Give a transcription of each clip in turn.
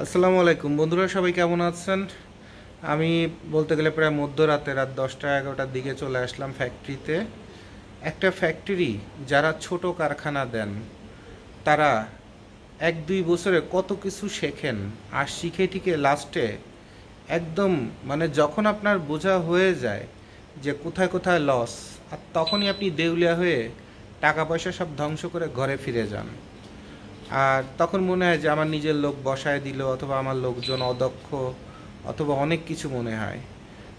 আসসালামু আলাইকুম বন্ধুরা, সবাই কেমন আছেন? আমি বলতে গেলে প্রায় মধ্যরাতে রাত 10টা 11টার দিকে চলে আসলাম ফ্যাক্টরিতে। একটা ফ্যাক্টরি যারা ছোট কারখানা দেন তারা 1-2 বছরে কত কিছু শেখেন, আর শিখে টিকে লাস্টে একদম মানে যখন আপনার বোঝা হয়ে যায় যে কোথায় কোথায় লস, আর তখনই আপনি দেউলিয়া হয়ে টাকা পয়সা সব ধ্বংস করে ঘরে ফিরে যান। আর তখন মনে হয় যে আমার নিজের লোক বসায় দিল, অথবা আমার লোকজন অদক্ষ, অথবা অনেক কিছু মনে হয়।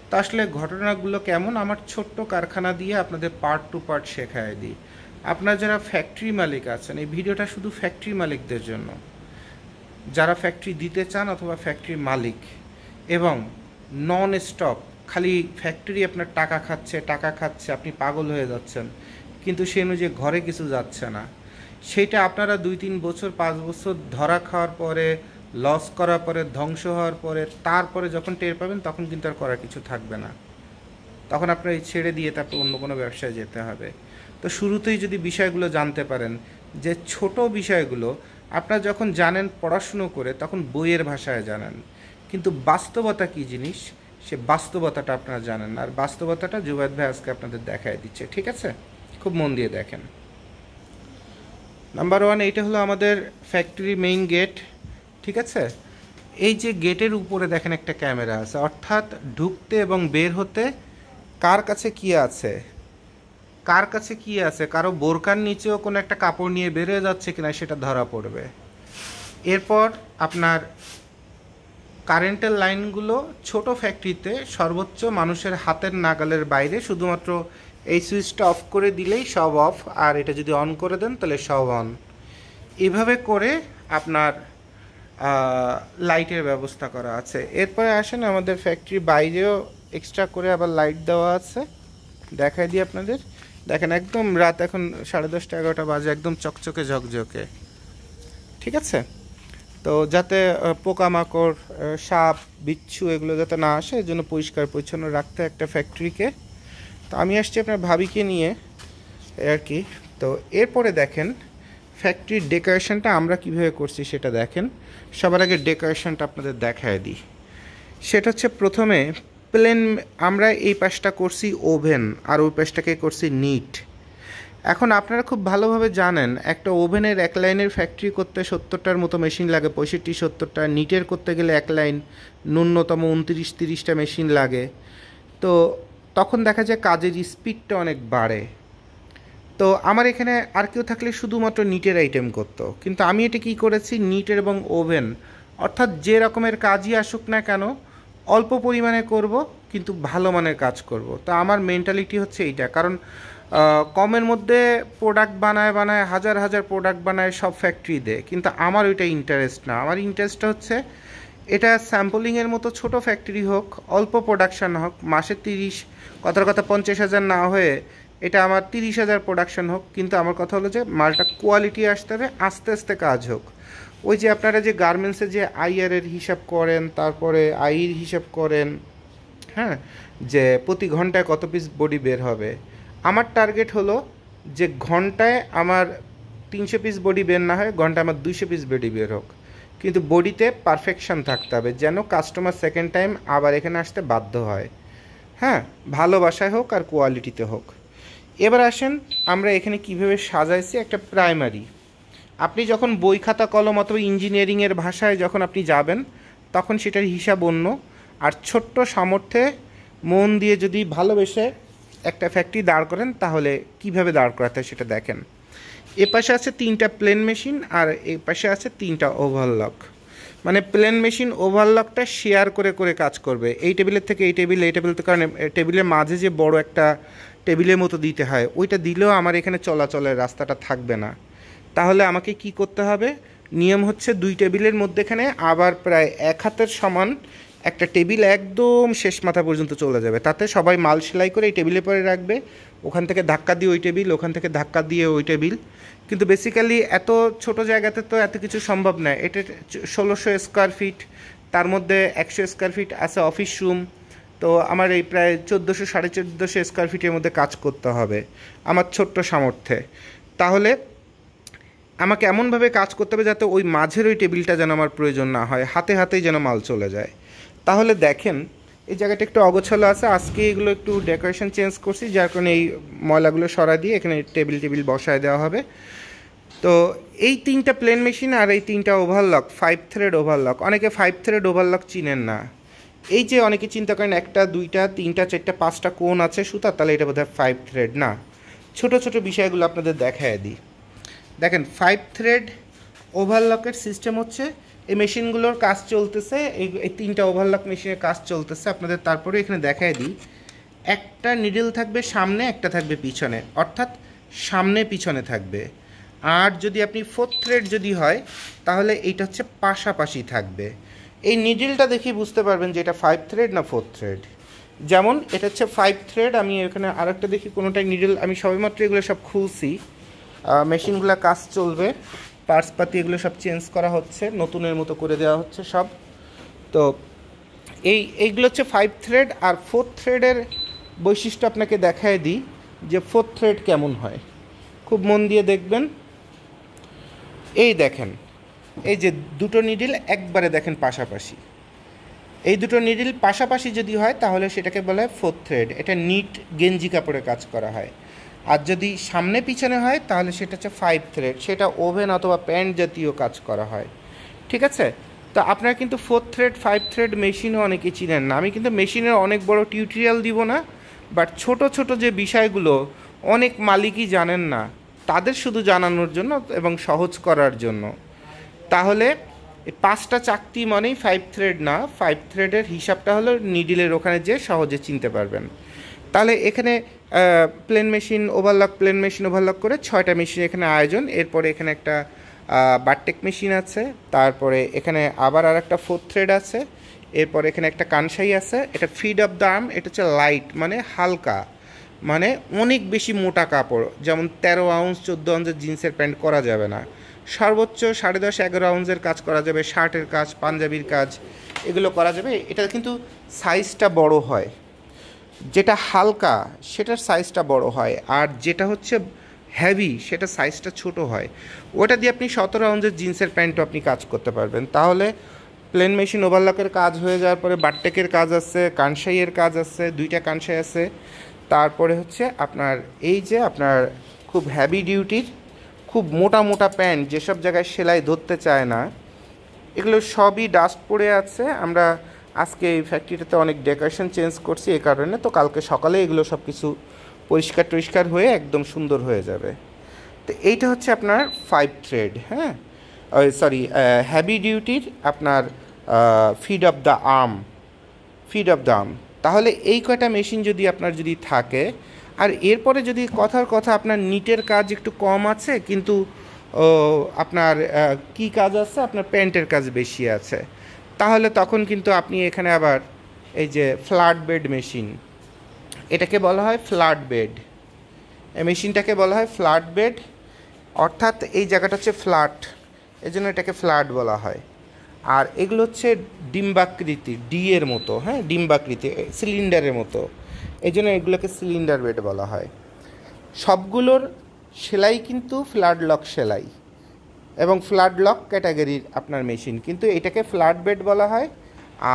তা আসলে ঘটনাগুলো কেমন, আমার ছোট্ট কারখানা দিয়ে আপনাদের পার্ট টু পার্ট শেখায় দিই। আপনারা যারা ফ্যাক্টরি মালিক আছেন, এই ভিডিওটা শুধু ফ্যাক্টরি মালিকদের জন্য, যারা ফ্যাক্টরি দিতে চান অথবা ফ্যাক্টরি মালিক, এবং নন স্টপ খালি ফ্যাক্টরি আপনার টাকা খাচ্ছে টাকা খাচ্ছে, আপনি পাগল হয়ে যাচ্ছেন, কিন্তু সে অনুযায়ী ঘরে কিছু যাচ্ছে না। সেইটা আপনারা 2-3 বছর 5 বছর ধরা খাওয়ার পরে, লস করার পরে, ধ্বংস হওয়ার পরে, তারপরে যখন টের পাবেন তখন কিন্তু আর করার কিছু থাকবে না। তখন আপনার এই ছেড়ে দিয়ে তারপর অন্য কোনো ব্যবসায় যেতে হবে। তো শুরুতেই যদি বিষয়গুলো জানতে পারেন, যে ছোট বিষয়গুলো আপনারা যখন জানেন পড়াশুনো করে, তখন বইয়ের ভাষায় জানেন, কিন্তু বাস্তবতা কী জিনিস সে বাস্তবতাটা আপনারা জানেন না। আর বাস্তবতাটা জুবায়েদ ভাই আজকে আপনাদের দেখায় দিচ্ছে, ঠিক আছে? খুব মন দিয়ে দেখেন। নাম্বার ওয়ান, এইটা হলো আমাদের ফ্যাক্টরি মেইন গেট, ঠিক আছে? এই যে গেটের উপরে দেখেন একটা ক্যামেরা আছে, অর্থাৎ ঢুকতে এবং বের হতে কার কাছে কি আছে, কার কাছে কি আছে, কারো বোরকার নিচেও কোনো একটা কাপড় নিয়ে বেরিয়ে যাচ্ছে কিনা সেটা ধরা পড়বে। এরপর আপনার কারেন্টের লাইনগুলো ছোট ফ্যাক্টরিতে সর্বোচ্চ মানুষের হাতের নাগালের বাইরে, শুধুমাত্র এই সুইচটা অফ করে দিলেই সব অফ, আর এটা যদি অন করে দেন তাহলে সব অন। এভাবে করে আপনার লাইটের ব্যবস্থা করা আছে। এরপরে আসেন আমাদের ফ্যাক্টরির বাইরেও এক্সট্রা করে আবার লাইট দেওয়া আছে, দেখাই দিই আপনাদের। দেখেন একদম রাত এখন 10:30 11টা বাজে, একদম চকচকে ঝকঝকে, ঠিক আছে? তো যাতে পোকামাকড়, সাপ, বিচ্ছু এগুলো যাতে না আসে, এই জন্য পরিষ্কার পরিচ্ছন্ন রাখতে একটা ফ্যাক্টরিকে। তো আমি আসছি আপনার ভাবিকে নিয়ে আর কি। তো এরপরে দেখেন ফ্যাক্টরির ডেকোরেশনটা আমরা কিভাবে করছি সেটা দেখেন। সবার আগে ডেকোরেশনটা আপনাদের দেখায় দিই। সেটা হচ্ছে প্রথমে প্লেন, আমরা এই পাশটা করছি ওভেন, আর ওই পাশটাকে করছি নিট। এখন আপনারা খুব ভালোভাবে জানেন একটা ওভেনের এক লাইনের ফ্যাক্টরি করতে 70টার মতো মেশিন লাগে, 65-70টা। নিটের করতে গেলে এক লাইন ন্যূনতম 29-30টা মেশিন লাগে। তো তখন দেখা যায় কাজের স্পিডটা অনেক বাড়ে। তো আমার এখানে আর কেউ থাকলে শুধুমাত্র নিটের আইটেম করতো, কিন্তু আমি এটা কী করেছি, নিটের এবং ওভেন, অর্থাৎ যে রকমের কাজই আসুক না কেন অল্প পরিমাণে করব, কিন্তু ভালো মানের কাজ করব। তো আমার মেন্টালিটি হচ্ছে এইটা, কারণ কমের মধ্যে প্রোডাক্ট বানায় বানায় হাজার হাজার প্রোডাক্ট বানায় সব ফ্যাক্টরি দেয়, কিন্তু আমার ওইটা ইন্টারেস্ট না। আমার ইন্টারেস্টটা হচ্ছে এটা স্যাম্পলিংয়ের মতো ছোট ফ্যাক্টরি হোক, অল্প প্রোডাকশান হোক, মাসে 30, কথার কথা 50,000 না হয়ে এটা আমার 30,000 প্রোডাকশান হোক, কিন্তু আমার কথা হলো যে মালটা কোয়ালিটি আসতে হবে, আস্তে আস্তে কাজ হোক। ওই যে আপনারা যে গার্মেন্টসে যে আইআরের হিসাব করেন, তারপরে আইর হিসাব করেন, হ্যাঁ, যে প্রতি ঘন্টায় কত পিস বডি বের হবে, আমার টার্গেট হলো যে ঘন্টায় আমার 300 পিস বডি বের না হয়, ঘন্টায় আমার 200 পিস বডি বের হোক, কিন্তু বডিতে পারফেকশন থাকতে হবে, যেন কাস্টমার সেকেন্ড টাইম আবার এখানে আসতে বাধ্য হয়। হ্যাঁ, ভালোবাসায় হোক আর কোয়ালিটিতে হোক। এবার আসেন আমরা এখানে কিভাবে সাজাইছি একটা প্রাইমারি। আপনি যখন বই খাতা কলম অথবা ইঞ্জিনিয়ারিংয়ের ভাষায় যখন আপনি যাবেন, তখন সেটার হিসাব অন্য। আর ছোট্ট সামর্থ্যে মন দিয়ে যদি ভালোবেসে একটা ফ্যাক্টরি দাঁড় করেন, তাহলে কিভাবে দাঁড় করাতে হয় সেটা দেখেন। এ পাশে আছে 3টা প্লেন মেশিন, আর এ পাশে আছে 3টা ওভারলক। মানে প্লেন মেশিন ওভারলকটা শেয়ার করে করে কাজ করবে, এই টেবিলের থেকে এই টেবিল, এই টেবিল থেকে, কারণ টেবিলের মাঝে যে বড় একটা টেবিলের মতো দিতে হয়, ওইটা দিলেও আমার এখানে চলাচলের রাস্তাটা থাকবে না। তাহলে আমাকে কি করতে হবে, নিয়ম হচ্ছে 2 টেবিলের মধ্যেখানে আবার প্রায় 1 হাতের সমান একটা টেবিল একদম শেষ মাথা পর্যন্ত চলে যাবে, তাতে সবাই মাল সেলাই করে এই টেবিলে পরে রাখবে, ওখান থেকে ধাক্কা দিয়ে ওই টেবিল, ওখান থেকে ধাক্কা দিয়ে ওই টেবিল। কিন্তু বেসিক্যালি এত ছোট জায়গাতে তো এত কিছু সম্ভব নয়। এটা 1600 স্কোয়ার ফিট, তার মধ্যে 100 স্কোয়ার ফিট আছে অফিস রুম। তো আমার এই প্রায় 1400 সাড়ে 1400 স্কোয়ার ফিটের মধ্যে কাজ করতে হবে আমার ছোট্ট সামর্থ্যে। তাহলে আমাকে এমনভাবে কাজ করতে হবে যাতে ওই মাঝের ওই টেবিলটা যেন আমার প্রয়োজন না হয়, হাতে হাতেই যেন মাল চলে যায়। তাহলে দেখেন এই জায়গাটা একটু অগোছালো আছে, আজকে এগুলো একটু ডেকোরেশন চেঞ্জ করছি, যার কারণে এই ময়লাগুলো সরা দিয়ে এখানে টেবিল বসায় দেওয়া হবে। তো এই 3টা প্লেন মেশিন আর এই 3টা ওভারলক 5 থ্রেড ওভারলক। অনেকে 5 থ্রেড ওভারলক চিনেন না। এই যে অনেকে চিন্তা করেন 1টা 2টা 3টা 4টা 5টা কোণ আছে সুতা, তাহলে এটা বোধহয় 5 থ্রেড না। ছোট ছোট বিষয়গুলো আপনাদের দেখায় দিই। দেখেন 5 থ্রেড ওভারলকের সিস্টেম হচ্ছে এই মেশিনগুলোর কাজ চলতেছে, এই 3টা ওভারলক মেশিনের কাজ চলতেছে আপনাদের। তারপরে এখানে দেখায় দিই, একটা নিডল থাকবে সামনে, একটা থাকবে পিছনে, অর্থাৎ সামনে পিছনে থাকবে। আর যদি আপনি 4 থ্রেড যদি হয় তাহলে এইটা হচ্ছে পাশাপাশি থাকবে। এই নিডলটা দেখেই বুঝতে পারবেন যে এটা 5 থ্রেড না 4 থ্রেড। যেমন এটা হচ্ছে 5 থ্রেড, আমি এখানে আরেকটা দেখি কোনোটাই নিডল, আমি সবেমাত্র এগুলো সব খুলছি, মেশিনগুলো কাজ চলবে, পার্টসপাতি এগুলো সব চেঞ্জ করা হচ্ছে, নতুনের মতো করে দেওয়া হচ্ছে সব। তো এইগুলো হচ্ছে 5 থ্রেড। আর 4 থ্রেডের বৈশিষ্ট্য আপনাকে দেখায় দিই যে 4 থ্রেড কেমন হয়, খুব মন দিয়ে দেখবেন। এই দেখেন, এই যে দুটো নিডল একবারে দেখেন পাশাপাশি, এই দুটো নিডল পাশাপাশি যদি হয় তাহলে সেটাকে বলা হয় 4 থ্রেড। এটা নিট গেঞ্জি কাপড়ে কাজ করা হয়। আর যদি সামনে পিছনে হয় তাহলে সেটা হচ্ছে 5 থ্রেড, সেটা ওভেন অথবা প্যান্ট জাতীয় কাজ করা হয়। ঠিক আছে? তো আপনারা কিন্তু 4 থ্রেড 5 থ্রেড মেশিনও অনেকে চিনেন না। আমি কিন্তু মেশিনের অনেক বড় টিউটোরিয়াল দিব না, বাট ছোট ছোট যে বিষয়গুলো অনেক মালিকই জানেন না, তাদের শুধু জানানোর জন্য এবং সহজ করার জন্য। তাহলে এই 5টা চাকতি মানেই 5 থ্রেড না, 5 থ্রেডের হিসাবটা হলো নিডিলের ওখানে যে সহজে চিনতে পারবেন। তাহলে এখানে প্লেন মেশিন ওভারলক করে 6টা মেশিন এখানে আয়োজন। এরপরে এখানে একটা বারটেক মেশিন আছে, তারপরে এখানে আবার আর একটা 4 থ্রেড আছে, এরপর এখানে একটা কানসাই আছে। এটা ফিড অফ দ্য আর্ম, এটা হচ্ছে লাইট মানে হালকা, মানে অনেক বেশি মোটা কাপড়, যেমন 13 আউন্স 14 আউন্সের জিন্সের প্যান্ট করা যাবে না, সর্বোচ্চ 10.5-11 আউন্সের কাজ করা যাবে, শার্টের কাজ, পাঞ্জাবির কাজ, এগুলো করা যাবে। এটা কিন্তু সাইজটা বড় হয়, যেটা হালকা সেটার সাইজটা বড় হয়, আর যেটা হচ্ছে হেভি সেটা সাইজটা ছোট হয়। ওটা দিয়ে আপনি 17 আউন্সের জিন্সের প্যান্টও আপনি কাজ করতে পারবেন। তাহলে প্লেন মেশিন ওভারলকের কাজ হয়ে যাওয়ার পরে বারটেকের কাজ আছে, কানসাইয়ের কাজ আছে, 2টা কানসাই আছে। তারপরে হচ্ছে আপনার এই যে আপনার খুব হ্যাভি ডিউটির খুব মোটা মোটা প্যান্ট, যেসব জায়গায় সেলাই ধরতে চায় না, এগুলো সবই ডাস্ট পড়ে আছে। আমরা আজকে এই ফ্যাক্টরিটাতে অনেক ডেকোরেশন চেঞ্জ করছি এই কারণে, তো কালকে সকালে এগুলো সব কিছু পরিষ্কার হয়ে একদম সুন্দর হয়ে যাবে। তো এইটা হচ্ছে আপনার 5 থ্রেড, হ্যাঁ সরি হ্যাভি ডিউটির আপনার ফিড অফ দ্য আর্ম। তাহলে এই কয়টা মেশিন যদি আপনার যদি থাকে, আর এরপরে যদি কথার কথা আপনার নিটের কাজ একটু কম আছে, কিন্তু আপনার কি কাজ আছে, আপনার প্যান্টের কাজ বেশি আছে, তাহলে তখন কিন্তু আপনি এখানে আবার এই যে ফ্ল্যাট বেড মেশিন, এটাকে বলা হয় ফ্ল্যাট বেড, এই মেশিনটাকে বলা হয় ফ্ল্যাট বেড, অর্থাৎ এই জায়গাটা হচ্ছে ফ্ল্যাট, এই জন্য এটাকে ফ্ল্যাট বলা হয়। আর এগুলো হচ্ছে ডিম্বাকৃতি, ডি এর মতো, হ্যাঁ ডিম্বাকৃতি, সিলিন্ডারের মতো, এই জন্য এগুলোকে সিলিন্ডার বেড বলা হয়। সবগুলোর সেলাই কিন্তু ফ্ল্যাট লক সেলাই এবং ফ্ল্যাট লক ক্যাটাগরির আপনার মেশিন, কিন্তু এটাকে ফ্ল্যাট বেড বলা হয়,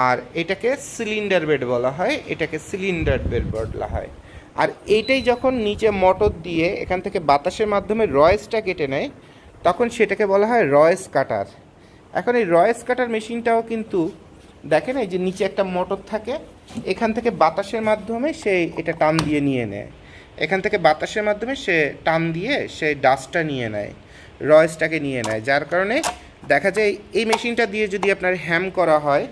আর এটাকে সিলিন্ডার বেড বলা হয়, এটাকে সিলিন্ডার বেড বলা হয়। আর এইটাই যখন নিচে মোটর দিয়ে এখান থেকে বাতাসের মাধ্যমে রয়েসটা কেটে নেয়, তখন সেটাকে বলা হয় রয়েস কাটার। এখন এই রয়েস কাটার মেশিনটাও কিন্তু দেখেন এই যে নিচে একটা মোটর থাকে, এখান থেকে বাতাসের মাধ্যমে সে এটা টান দিয়ে নিয়ে নেয়, এখান থেকে বাতাসের মাধ্যমে সে টান দিয়ে সে ডাস্টটা নিয়ে নেয়, রয়েসটাকে নিয়ে নেয়। যার কারণে দেখা যায় এই মেশিনটা দিয়ে যদি আপনার হ্যাম করা হয়,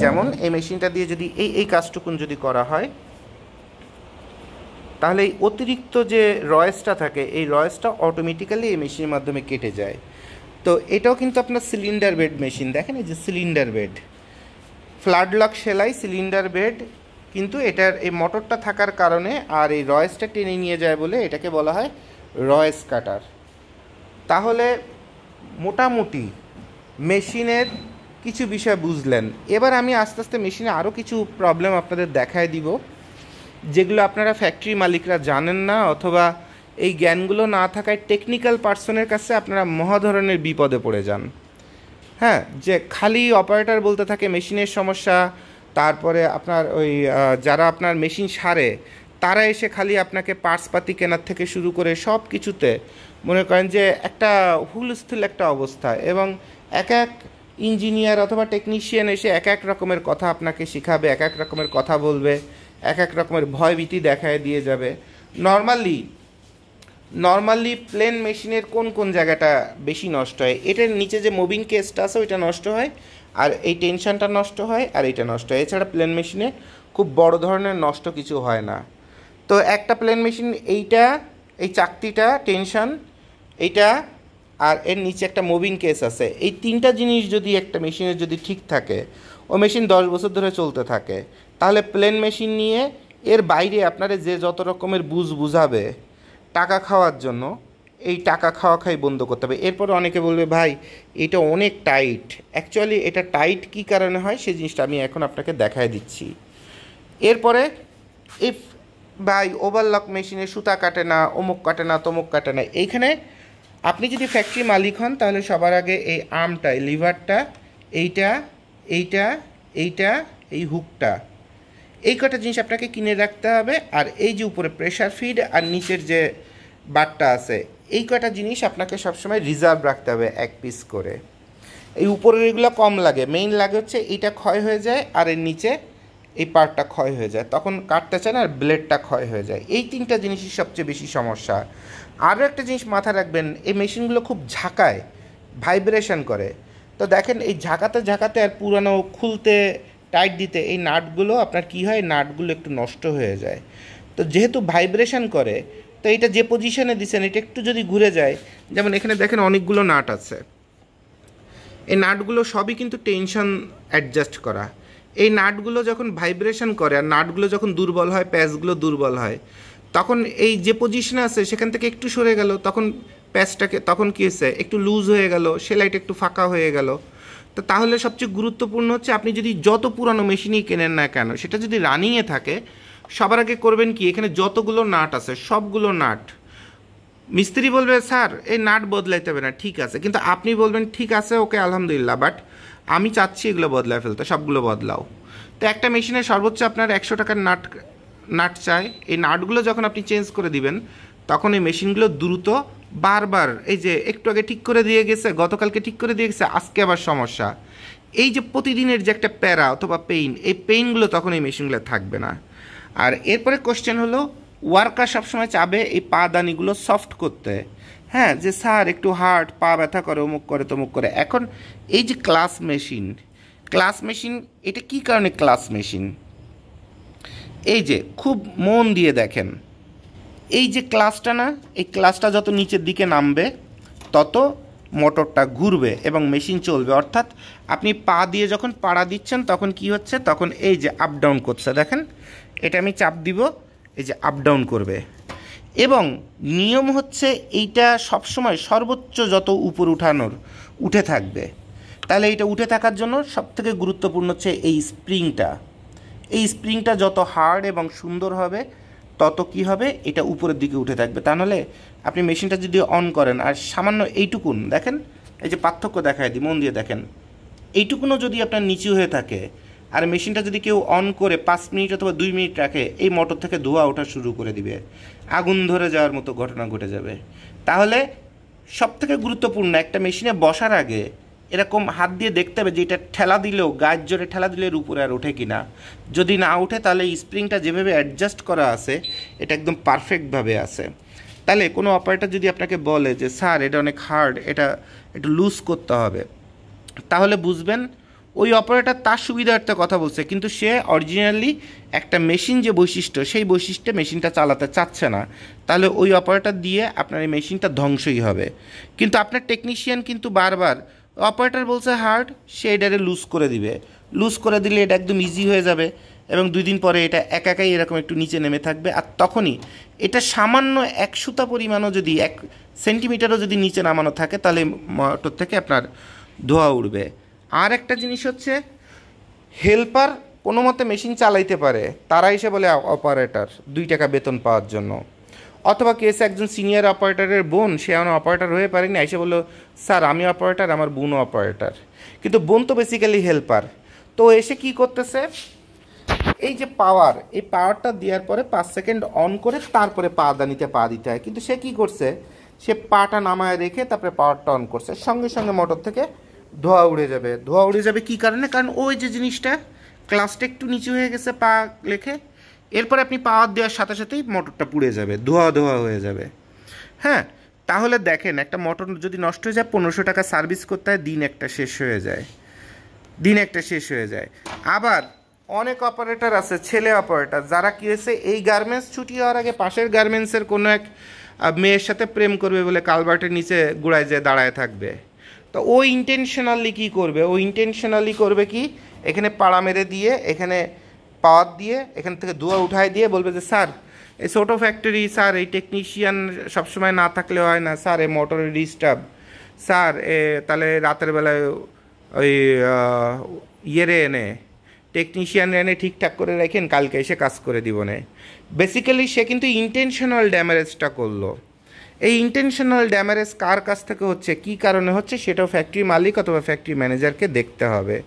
যেমন এই মেশিনটা দিয়ে যদি এই কাজটুকুন যদি করা হয়, তাহলে এই অতিরিক্ত যে রয়েসটা থাকে এই রয়েসটা অটোমেটিক্যালি এই মেশিনের মাধ্যমে কেটে যায়। তো এটাও কিন্তু আপনার সিলিন্ডার বেড মেশিন, দেখেন এই যে সিলিন্ডার বেড, ফ্ল্যাট লক সেলাই সিলিন্ডার বেড, কিন্তু এটার এই মোটরটা থাকার কারণে আর এই রয়েসটা টেনে নিয়ে যায় বলে এটাকে বলা হয় রয়েস কাটার। তাহলে মোটামুটি মেশিনের কিছু বিষয় বুঝলেন। এবার আমি আস্তে আস্তে মেশিনে আরও কিছু প্রবলেম আপনাদের দেখায় দিব, যেগুলো আপনারা ফ্যাক্টরি মালিকরা জানেন না, অথবা এই জ্ঞানগুলো না থাকায় টেকনিক্যাল পার্সনের কাছে আপনারা মহা ধরনের বিপদে পড়ে যান। হ্যাঁ, যে খালি অপারেটর বলতে থাকে মেশিনের সমস্যা, তারপরে আপনার ওই যারা আপনার মেশিন সারে তারা এসে খালি আপনাকে পার্টসপাতি কেনার থেকে শুরু করে সব কিছুতে মনে করেন যে একটা হুলস্থুল একটা অবস্থা, এবং এক এক ইঞ্জিনিয়ার অথবা টেকনিশিয়ান এসে এক এক রকমের কথা আপনাকে শেখাবে, এক এক রকমের কথা বলবে, এক এক রকমের ভয়ভীতি দেখায় দিয়ে যাবে। নর্মালি প্লেন মেশিনের কোন কোন জায়গাটা বেশি নষ্ট হয়? এটার নিচে যে মুভিং কেসটা আছে ওইটা নষ্ট হয়, আর এই টেনশনটা নষ্ট হয়, আর এইটা নষ্ট হয়। এছাড়া প্লেন মেশিনে খুব বড় ধরনের নষ্ট কিছু হয় না। তো একটা প্লেন মেশিন এইটা, এই চাকতিটা, টেনশন এইটা, আর এর নিচে একটা মুভিং কেস আছে, এই তিনটা জিনিস যদি একটা মেশিনের যদি ঠিক থাকে, ও মেশিন 10 বছর ধরে চলতে থাকে, তাহলে প্লেন মেশিন নিয়ে এর বাইরে আপনারা যে যত রকমের বুঝাবে টাকা খাওয়ার জন্য, এই টাকা খাই বন্ধ করতে হবে। এরপরে অনেকে বলবে ভাই এটা অনেক টাইট। অ্যাকচুয়ালি এটা টাইট কী কারণে হয় সেই জিনিসটা আমি এখন আপনাকে দেখায় দিচ্ছি। এরপরে ইফ ভাই ওভারলক মেশিনে সুতা কাটে না, অমুক কাটে না, তমুক কাটে না, এইখানে আপনি যদি ফ্যাক্টরি মালিক হন তাহলে সবার আগে এই আর্মটা, এই লিভারটা, এইটা, এইটা, এইটা, এই হুকটা, এই কটা জিনিস আপনাকে কিনে রাখতে হবে। আর এই যে উপরে প্রেশার ফিড আর নিচের যে বারটা আছে, এই কটা জিনিস আপনাকে সবসময় রিজার্ভ রাখতে হবে 1 পিস করে। এই উপরের এগুলো কম লাগে, মেইন লাগে হচ্ছে এইটা ক্ষয় হয়ে যায় আর এর নিচে এই পার্টটা ক্ষয় হয়ে যায়, তখন কাটতে চান আর ব্লেডটা ক্ষয় হয়ে যায়। এই তিনটা জিনিসই সবচেয়ে বেশি সমস্যা। আরও একটা জিনিস মাথায় রাখবেন, এই মেশিনগুলো খুব ঝাঁকায়, ভাইব্রেশন করে। তো দেখেন এই ঝাঁকাতে আর পুরানো খুলতে টাইট দিতে এই নাটগুলো আপনার কী হয়, নাটগুলো একটু নষ্ট হয়ে যায়। তো যেহেতু ভাইব্রেশন করে, তো এটা যে পজিশনে দিচ্ছেন এটা একটু যদি ঘুরে যায়, যেমন এখানে দেখেন অনেকগুলো নাট আছে, এই নাটগুলো সবই কিন্তু টেনশন অ্যাডজাস্ট করা। এই নাটগুলো যখন ভাইব্রেশন করে আর নাটগুলো যখন দুর্বল হয়, প্যাচগুলো দুর্বল হয়, তখন এই যে পজিশনে আছে সেখান থেকে একটু সরে গেল, তখন প্যাচটাকে তখন কী হচ্ছে, একটু লুজ হয়ে গেল, সেলাইটা একটু ফাঁকা হয়ে গেল। তো তাহলে সবচেয়ে গুরুত্বপূর্ণ হচ্ছে আপনি যদি যত পুরানো মেশিনই কেনেন না কেন, সেটা যদি রানিংয়ে থাকে, সবার আগে করবেন কি, এখানে যতগুলো নাট আছে সবগুলো নাট, মিস্ত্রি বলবে স্যার এই নাট বদলাইতে হবে না, ঠিক আছে, কিন্তু আপনি বলবেন ঠিক আছে ওকে আলহামদুলিল্লাহ, বাট আমি চাচ্ছি এগুলো বদলায় ফেলতে, সবগুলো বদলাও। তো একটা মেশিনে সর্বোচ্চ আপনার 100 টাকার নাট চাই। এই নাটগুলো যখন আপনি চেঞ্জ করে দিবেন, তখন এই মেশিনগুলো দ্রুত বারবার, এই যে একটু আগে ঠিক করে দিয়ে গেছে, গতকালকে ঠিক করে দিয়ে গেছে, আজকে আবার সমস্যা, এই যে প্রতিদিনের যে একটা প্যারা অথবা পেইন, এই পেইনগুলো তখন এই মেশিনগুলো থাকবে না। আর এরপরে কোশ্চেন হলো, ওয়ার্কার সবসময় চাবে এই পা দানিগুলো সফট করতে, হ্যাঁ, যে স্যার একটু হার্ড, পা ব্যথা করে, অমুক করে তমুক করে। এখন এই যে ক্লাস মেশিন এটা কী কারণে ক্লাস মেশিন? এই যে খুব মন দিয়ে দেখেন, এই যে ক্লাসটা না, এই ক্লাসটা যত নিচের দিকে নামবে তত মোটরটা ঘুরবে এবং মেশিন চলবে। অর্থাৎ আপনি পা দিয়ে যখন পাড়া দিচ্ছেন তখন কি হচ্ছে, তখন এই যে আপ ডাউন করছে, দেখেন এটা আমি চাপ দিব, এই যে আপ ডাউন করবে। এবং নিয়ম হচ্ছে এইটা সবসময় সর্বোচ্চ যত উপর উঠে থাকবে। তাহলে এইটা উঠে থাকার জন্য সবথেকে গুরুত্বপূর্ণ হচ্ছে এই স্প্রিংটা। এই স্প্রিংটা যত হার্ড এবং সুন্দর হবে তত কি হবে, এটা উপরের দিকে উঠে থাকবে। তা নাহলে আপনি মেশিনটা যদি অন করেন আর সামান্য এইটুকুন দেখেন, এই যে পার্থক্য দেখায় দিই, মন দিয়ে দেখেন, এইটুকুনও যদি আপনার নিচু হয়ে থাকে আর মেশিনটা যদি কেউ অন করে 5 মিনিট অথবা 2 মিনিট রাখে, এই মোটর থেকে ধোঁয়া ওঠা শুরু করে দিবে, আগুন ধরে যাওয়ার মতো ঘটনা ঘটে যাবে। তাহলে সবথেকে গুরুত্বপূর্ণ, একটা মেশিনে বসার আগে এরকম হাত দিয়ে দেখতে হবে যে এটা ঠেলা দিলেও, গায়ের জোরে ঠেলা দিলে এর উপরে আর ওঠে কি না। যদি না ওঠে তাহলে স্প্রিংটা যেভাবে অ্যাডজাস্ট করা আছে এটা একদম পারফেক্টভাবে আছে। তাহলে কোনো অপারেটর যদি আপনাকে বলে যে স্যার এটা অনেক হার্ড, এটা একটু লুজ করতে হবে, তাহলে বুঝবেন ওই অপারেটর তার সুবিধার্থে কথা বলছে, কিন্তু সে অরিজিনালি একটা মেশিন যে বৈশিষ্ট্য, সেই বৈশিষ্ট্যে মেশিনটা চালাতে চাচ্ছে না। তাহলে ওই অপারেটর দিয়ে আপনার এই মেশিনটা ধ্বংসই হবে। কিন্তু আপনার টেকনিশিয়ান কিন্তু বারবার, অপারেটর বলছে হার্ড, সে এটারে লুজ করে দিবে, লুজ করে দিলে এটা একদম ইজি হয়ে যাবে এবং 2 দিন পরে এটা একাই এরকম একটু নিচে নেমে থাকবে। আর তখনই এটা সামান্য 1 সুতা পরিমাণও যদি 1 সেন্টিমিটারও যদি নিচে নামানো থাকে, তাহলে মোটর থেকে আপনার ধোঁয়া উঠবে। আর একটা জিনিস হচ্ছে, হেল্পার কোনো মতে মেশিন চালাইতে পারে, তারা এসে বলে অপারেটর 2 টাকা বেতন পাওয়ার জন্য। অথবা কেসে একজন সিনিয়র অপারেটরের বোন, সে আমার অপারেটর হয়ে পারেনি, এসে বললো স্যার আমি অপারেটর, আমার বোনও অপারেটর, কিন্তু বোন তো বেসিক্যালি হেল্পার। তো এসে কি করতেছে, এই যে পাওয়ার, এই পাওয়ারটা দেওয়ার পরে 5 সেকেন্ড অন করে তারপরে পাদানিতে পা দিতে হয়, কিন্তু সে কি করছে, সে পাটা নামায় রেখে তারপরে পাওয়ারটা অন করছে, সঙ্গে সঙ্গে মোটর থেকে ধোঁয়া উড়ে যাবে। ধোঁয়া উড়ে যাবে কী কারণে, কারণ ওই যে জিনিসটা ক্লাসটা একটু নিচু হয়ে গেছে পা লেখে, এরপরে আপনি পাওয়ার দেওয়ার সাথে সাথেই মোটরটা পুড়ে যাবে, ধোঁয়া ধোঁয়া হয়ে যাবে। হ্যাঁ, তাহলে দেখেন একটা মোটর যদি নষ্ট হয়ে যায় 1500 টাকা সার্ভিস করতে হয়, দিন একটা শেষ হয়ে যায়, দিন একটা শেষ হয়ে যায়। আবার অনেক অপারেটর আছে, ছেলে অপারেটর, যারা কী হয়েছে, এই গার্মেন্টস ছুটি হওয়ার আগে পাশের গার্মেন্টসের কোনো এক মেয়ের সাথে প্রেম করবে বলে কালভার্টের নিচে গুড়ায় যেয়ে দাঁড়ায় থাকবে। তো ও ইন্টেনশনালি কী করবে, ও ইন্টেনশনালি করবে কি, এখানে পাড়া মেরে দিয়ে, এখানে পাওয়ার দিয়ে, এখান থেকে ধোঁয়া উঠায় দিয়ে বলবে যে স্যার এই ছোটো ফ্যাক্টরি, স্যার এই টেকনিশিয়ান সবসময় না থাকলে হয় না, স্যার এই মোটরের ডিস্টার্ব, স্যার তাহলে রাতের বেলায় ওই ইয়েরে এনে টেকনিশিয়ান এনে ঠিকঠাক করে রাখেন, কালকে এসে কাজ করে দিব না। বেসিক্যালি সে কিন্তু ইন্টেনশনাল ড্যামেজটা করলো। এই ইন্টেনশনাল ড্যামেজ কার কাছ থেকে হচ্ছে, কী কারণে হচ্ছে, সেটাও ফ্যাক্টরি মালিক অথবা ফ্যাক্টরি ম্যানেজারকে দেখতে হবে।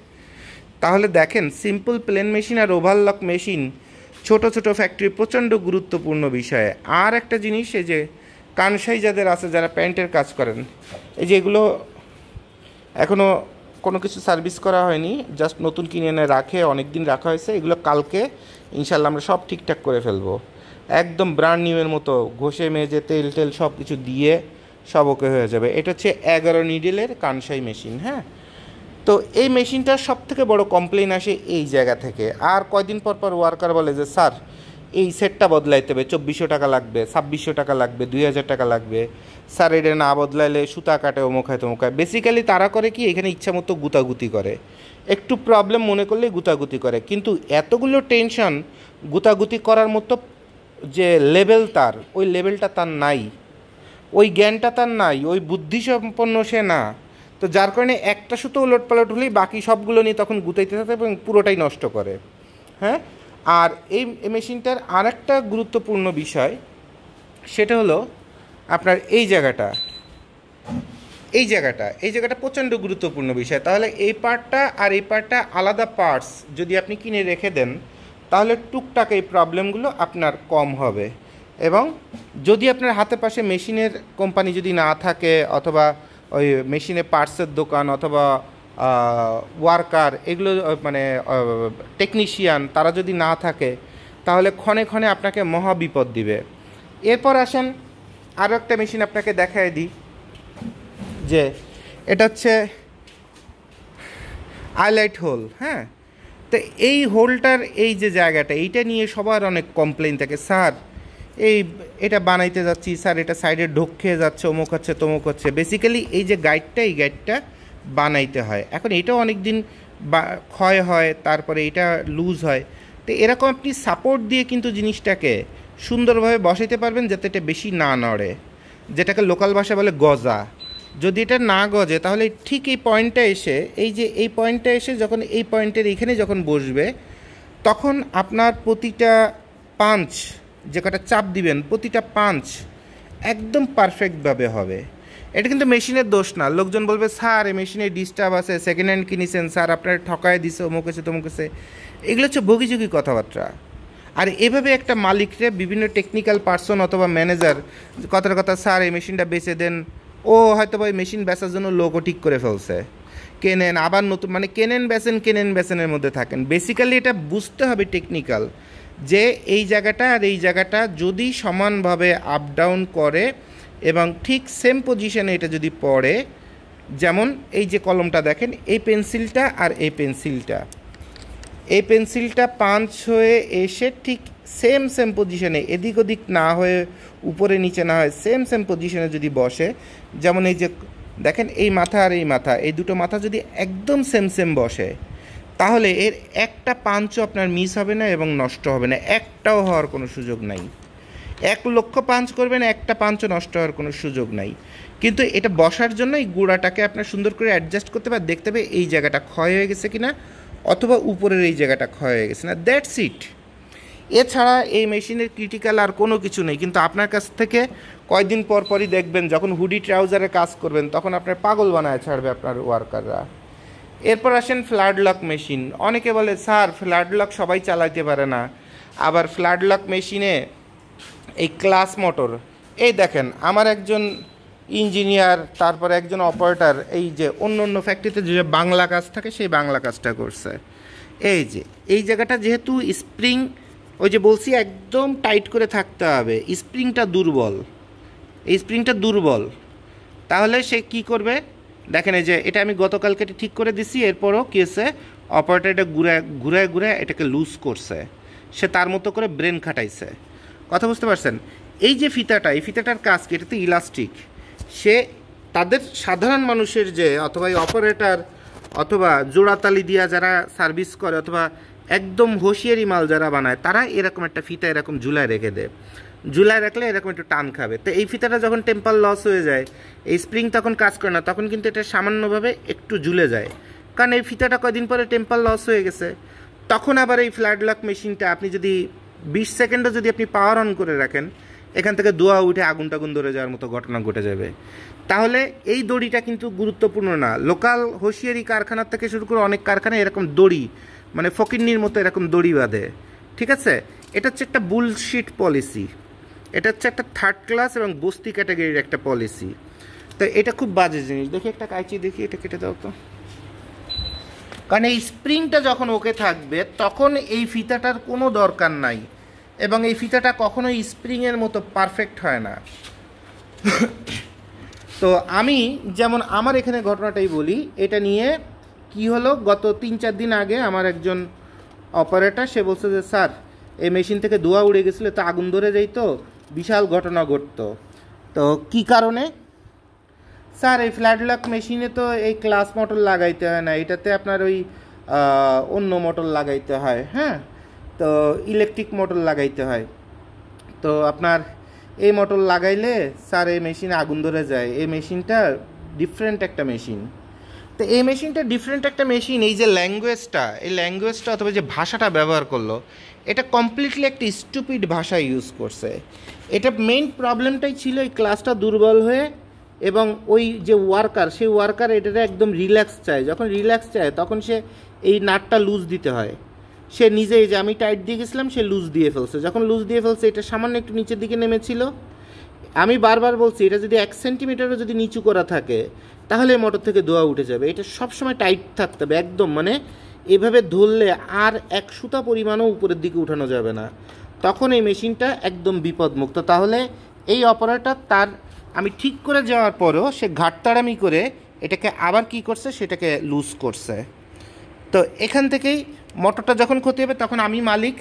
তাহলে দেখেন, সিম্পল প্লেন মেশিন আর ওভারলক মেশিন ছোট ছোট ফ্যাক্টরি প্রচণ্ড গুরুত্বপূর্ণ বিষয়। আর একটা জিনিস, এই যে কানসাই যাদের আছে, যারা প্যান্টের কাজ করেন, এই যে এগুলো এখনও কোনো কিছু সার্ভিস করা হয়নি, জাস্ট নতুন কিনে এনে রাখে, অনেক দিন রাখা হয়েছে, এগুলো কালকে ইনশাল্লাহ আমরা সব ঠিকঠাক করে ফেলবো, একদম ব্র্যান্ড নিউয়ের মতো, ঘষে মেজে তেল টেল সব কিছু দিয়ে সব ওকে হয়ে যাবে। এটা হচ্ছে 11 নিডেলের কানসাই মেশিন। হ্যাঁ, তো এই মেশিনটার সব থেকে বড় কমপ্লেন আসে এই জায়গা থেকে। আর কয়দিন পর পর ওয়ার্কার বলে যে স্যার এই সেটটা বদলাইতে হবে, 2400 টাকা লাগবে, 2600 টাকা লাগবে, 2000 টাকা লাগবে, স্যার এটা না বদলাইলে সুতা কাটে, অমুক হয় তমুক হয়। বেসিক্যালি তারা করে কি, এখানে ইচ্ছা মতো গুতাগুতি করে, একটু প্রবলেম মনে করলে গুতাগুতি করে, কিন্তু এতগুলো টেনশন গুতাগুতি করার মতো যে লেভেল, তার ওই লেভেলটা তার নাই, ওই জ্ঞানটা তার নাই, ওই বুদ্ধিসম্পন্ন সে না। তো যার কারণে একটা সুতো উলটপালট হলেই বাকি সবগুলো নিয়ে তখন গুতাইতে থাকে এবং পুরোটাই নষ্ট করে। হ্যাঁ, আর এই মেশিনটার আরেকটা গুরুত্বপূর্ণ বিষয়, সেটা হলো আপনার এই জায়গাটা, এই জায়গাটা প্রচণ্ড গুরুত্বপূর্ণ বিষয়। তাহলে এই পার্টটা আর এই পার্টটা আলাদা পার্টস যদি আপনি কিনে রেখে দেন, তাহলে টুকটাক এই প্রবলেমগুলো আপনার কম হবে। এবং যদি আপনার হাতে পাশে মেশিনের কোম্পানি যদি না থাকে, অথবা ওই মেশিনে পার্টসের দোকান অথবা ওয়ার্কার, এগুলো মানে টেকনিশিয়ান, তারা যদি না থাকে, তাহলে ক্ষণে ক্ষণে আপনাকে মহা বিপদ দিবে। এরপর আসেন আরও একটা মেশিন আপনাকে দেখায় দিই, যে এটা হচ্ছে আইলাইট হোল। হ্যাঁ, তো এই হোলটার এই যে জায়গাটা, এইটা নিয়ে সবার অনেক কমপ্লেন থাকে, স্যার এটা বানাইতে যাচ্ছি, স্যার এটা সাইডে ঢোক খেয়ে যাচ্ছে, অমুক হচ্ছে তমুক হচ্ছে। বেসিক্যালি এই যে এই গাইডটা বানাইতে হয়। এখন এটাও অনেক দিন ক্ষয় হয়, তারপরে এটা লুজ হয়। তো এরকম আপনি সাপোর্ট দিয়ে কিন্তু জিনিসটাকে সুন্দরভাবে বসাইতে পারবেন, যাতে এটা বেশি না নড়ে, যেটাকে লোকাল ভাষা বলে গজা। যদি এটা না গজে, তাহলে ঠিক এই পয়েন্টটা এসে, এই পয়েন্টটা এসে যখন এই পয়েন্টের এইখানে যখন বসবে, তখন আপনার প্রতিটা পাঞ্চ, যে কটা চাপ দিবেন, প্রতিটা পাঞ্চ একদম পারফেক্টভাবে হবে। এটা কিন্তু মেশিনের দোষ না। লোকজন বলবে স্যার এই মেশিনে ডিস্টার্ব আছে, সেকেন্ড হ্যান্ড কিনেছেন, স্যার আপনার ঠকায় দিছে, অমুক আছে তমুক আছে। এগুলো হচ্ছে বগিযোগী কথাবার্তা। আর এভাবে একটা মালিকরে বিভিন্ন টেকনিক্যাল পার্সন অথবা ম্যানেজার কথার কথা, স্যার এই মেশিনটা বেচে দেন, ও হয়তো বা ওই মেশিন বেচার জন্য লোকও ঠিক করে ফেলছে, কেনেন আবার নতুন, মানে কেনেন বেচেনের মধ্যে থাকেন। বেসিক্যালি এটা বুঝতে হবে টেকনিক্যাল, যে এই জায়গাটা আর এই জায়গাটা যদি সমানভাবে আপ ডাউন করে এবং ঠিক সেম পজিশনে এটা যদি পড়ে, যেমন এই যে কলমটা দেখেন, এই পেন্সিলটা আর এই পেন্সিলটা পাঞ্চ হয়ে এসে ঠিক সেম পজিশনে, এদিক ওদিক না হয়ে উপরে নিচে না হয়, সেম পজিশনে যদি বসে, যেমন এই যে দেখেন এই মাথা আর এই মাথা, এই দুটো মাথা যদি একদম সেম বসে, তাহলে এর একটা পাঞ্চও আপনার মিস হবে না এবং নষ্ট হবে না, একটাও হওয়ার কোনো সুযোগ নাই। 1 লক্ষ পাঞ্চ করবেন, একটা পাঞ্চও নষ্ট হওয়ার কোনো সুযোগ নাই। কিন্তু এটা বসার জন্য এই গুঁড়াটাকে আপনার সুন্দর করে অ্যাডজাস্ট করতে হবে, দেখতে হবে এই জায়গাটা ক্ষয় হয়ে গেছে কিনা, অথবা উপরের এই জায়গাটা ক্ষয় হয়ে গেছে না, দ্যাটস ইট। এছাড়া এই মেশিনের ক্রিটিক্যাল আর কোনো কিছু নেই, কিন্তু আপনার কাছ থেকে কয়েকদিন পর পরই দেখবেন যখন হুডি ট্রাউজারে কাজ করবেন তখন আপনার পাগল বানায় ছাড়বে আপনার ওয়ার্কাররা। এরপর আসেন ফ্ল্যাট লক মেশিন। অনেকে বলে স্যার ফ্ল্যাট লক সবাই চালাতে পারে না, আবার ফ্ল্যাট লক মেশিনে এই ক্লাস মোটর, এই দেখেন আমার একজন ইঞ্জিনিয়ার তারপরে একজন অপারেটর এই যে অন্য অন্য ফ্যাক্টরিতে যে বাংলা কাজ থাকে সেই বাংলা কাজটা করছে। এই যে এই জায়গাটা যেহেতু স্প্রিং ওই যে বলছি একদম টাইট করে থাকতে হবে, স্প্রিংটা দুর্বল, এই স্প্রিংটা দুর্বল, তাহলে সে কি করবে দেখেন এই যে এটা আমি গতকালকে ঠিক করে দিছি, এরপরও কী হয়েছে অপারেটর এটা ঘুরে ঘুরে এটাকে লুজ করছে, সে তার মতো করে ব্রেন খাটাইছে। কথা বুঝতে পারছেন? এই যে ফিতাটা, এই ফিতাটার কাজ কি, এটা তো ইলাস্টিক, সে তাদের সাধারণ মানুষের যে অথবা এই অপারেটর অথবা জোড়াতালি দিয়া যারা সার্ভিস করে অথবা একদম হোশিয়ারি মাল যারা বানায় তারা এরকম একটা ফিতা এরকম ঝুলায় রেখে দেয়, ঝুলায় রাখলে এরকম একটু টান খাবে। তো এই ফিতাটা যখন টেম্পার লস হয়ে যায়, এই স্প্রিং তখন কাজ করে না, তখন কিন্তু এটা সামান্যভাবে একটু ঝুলে যায়, কারণ এই ফিতাটা কয়দিন পরে টেম্পার লস হয়ে গেছে। তখন আবার এই ফ্ল্যাট লক মেশিনটা আপনি যদি 20 সেকেন্ডও যদি আপনি পাওয়ার অন করে রাখেন, এখান থেকে ধোঁয়া উঠে আগুন টাগুন ধরে যাওয়ার মতো ঘটনা ঘটে যাবে। তাহলে এই দড়িটা কিন্তু গুরুত্বপূর্ণ না। লোকাল হোশিয়ারি কারখানার থেকে শুরু করে অনেক কারখানায় এরকম দড়ি মানে ফকিন্নির মতো এরকম দড়ি বাঁধে, ঠিক আছে? এটা হচ্ছে একটা বুলশিট পলিসি, এটা হচ্ছে একটা থার্ড ক্লাস এবং বস্তি ক্যাটাগরির একটা পলিসি। তো এটা খুব বাজে জিনিস। দেখি একটা কাঁচি, দেখি এটা কেটে দাও তো, কারণ এই স্প্রিংটা যখন ওকে থাকবে তখন এই ফিতাটার কোনো দরকার নাই, এবং এই ফিতাটা কখনোই স্প্রিংয়ের মতো পারফেক্ট হয় না। তো আমি যেমন আমার এখানে ঘটনাটাই বলি, এটা নিয়ে কি হলো, গত 3-4 দিন আগে আমার একজন অপারেটর সে বলছে যে স্যার এই মেশিন থেকে ধোঁয়া উড়ে গেছিলো, তো আগুন ধরে যাইতো, বিশাল ঘটনা ঘটতো। তো কি কারণে? স্যার এই ফ্ল্যাট লক মেশিনে তো এই ক্লাস মোটর লাগাইতে হয় না, এটাতে আপনার ওই অন্য মোটর লাগাইতে হয়, হ্যাঁ, তো ইলেকট্রিক মোটর লাগাইতে হয়, তো আপনার এই মোটর লাগাইলে স্যার এই মেশিনে আগুন ধরে যায়, এই মেশিনটা ডিফারেন্ট একটা মেশিন। তো এই মেশিনটা ডিফারেন্ট একটা মেশিন, এই যে ল্যাঙ্গুয়েজটা, এই ল্যাঙ্গুয়েজটা অথবা যে ভাষাটা ব্যবহার করলো এটা কমপ্লিটলি একটা স্টুপিড ভাষা ইউজ করছে। এটা মেইন প্রবলেমটাই ছিল এই ক্লাসটা দুর্বল হয়ে, এবং ওই যে ওয়ার্কার সেই ওয়ার্কার এটাতে একদম রিল্যাক্স চায়, যখন রিল্যাক্স চায় তখন সে এই নাটটা লুজ দিতে হয়, সে নিজেই যে আমি টাইট দিয়ে গেছিলাম সে লুজ দিয়ে ফেলছে, যখন লুজ দিয়ে ফেলছে এটা সামান্য একটু নিচের দিকে নেমেছিল। আমি বারবার বলছি এটা যদি 1 সেন্টিমিটারও যদি নিচু করা থাকে তাহলে মোটর থেকে ধোঁয়া উঠে যাবে, এটা সবসময় টাইট থাকতে হবে একদম, মানে এভাবে ধরলে আর 1 সুতা পরিমাণও উপরের দিকে উঠানো যাবে না, তখন এই মেশিনটা একদম বিপদমুক্ত। তাহলে এই অপারেটর তার আমি ঠিক করে যাওয়ার পরেও সে ঘাটতাড়ামি করে এটাকে আবার কি করছে, সেটাকে লুজ করছে। তো এখান থেকেই মোটরটা যখন ক্ষতি হবে তখন আমি মালিক,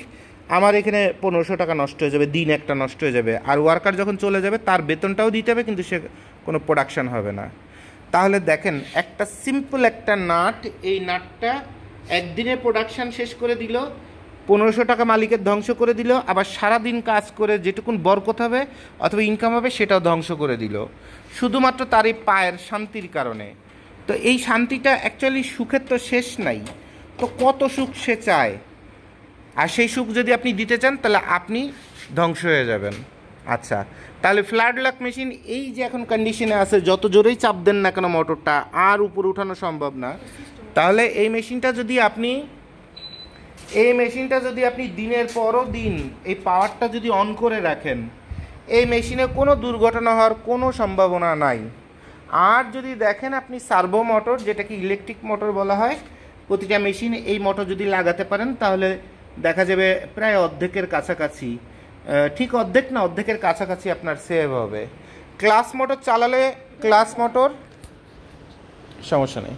আমার এখানে 1500 টাকা নষ্ট হয়ে যাবে, দিন একটা নষ্ট হয়ে যাবে, আর ওয়ার্কার যখন চলে যাবে তার বেতনটাও দিতে হবে, কিন্তু সে কোনো প্রোডাকশান হবে না। তাহলে দেখেন একটা সিম্পল একটা নাট, এই নাটটা একদিনে প্রোডাকশান শেষ করে দিল, 1500 টাকা মালিকের ধ্বংস করে দিল, আবার সারাদিন কাজ করে যেটুকুন বরকত হবে অথবা ইনকাম হবে সেটাও ধ্বংস করে দিল, শুধুমাত্র তার এই পায়ের শান্তির কারণে। তো এই শান্তিটা অ্যাকচুয়ালি সুখের তো শেষ নাই, তো কত সুখ সে চায়, আর সেই সুখ যদি আপনি দিতে চান তাহলে আপনি ধ্বংস হয়ে যাবেন। আচ্ছা, তাহলে ফ্ল্যাট লক মেশিন এই যে এখন কন্ডিশনে আছে, যত জোরেই চাপ দেন না কেন মোটরটা আর উপরে উঠানো সম্ভব না। তাহলে এই মেশিনটা যদি আপনি দিনের পরও দিন এই পাওয়ারটা যদি অন করে রাখেন, এই মেশিনে কোনো দুর্ঘটনা হওয়ার কোনো সম্ভাবনা নাই। আর যদি দেখেন আপনি সার্ভো মোটর, যেটাকে ইলেকট্রিক মোটর বলা হয়, প্রতিটা মেশিনে এই মোটর যদি লাগাতে পারেন তাহলে দেখা যাবে প্রায় অর্ধেকের কাছাকাছি, ঠিক অর্ধেক না, অর্ধেকের কাছাকাছি আপনার সেভ হবে। ক্লাস মোটর চালালে ক্লাস মোটর সমস্যা নেই,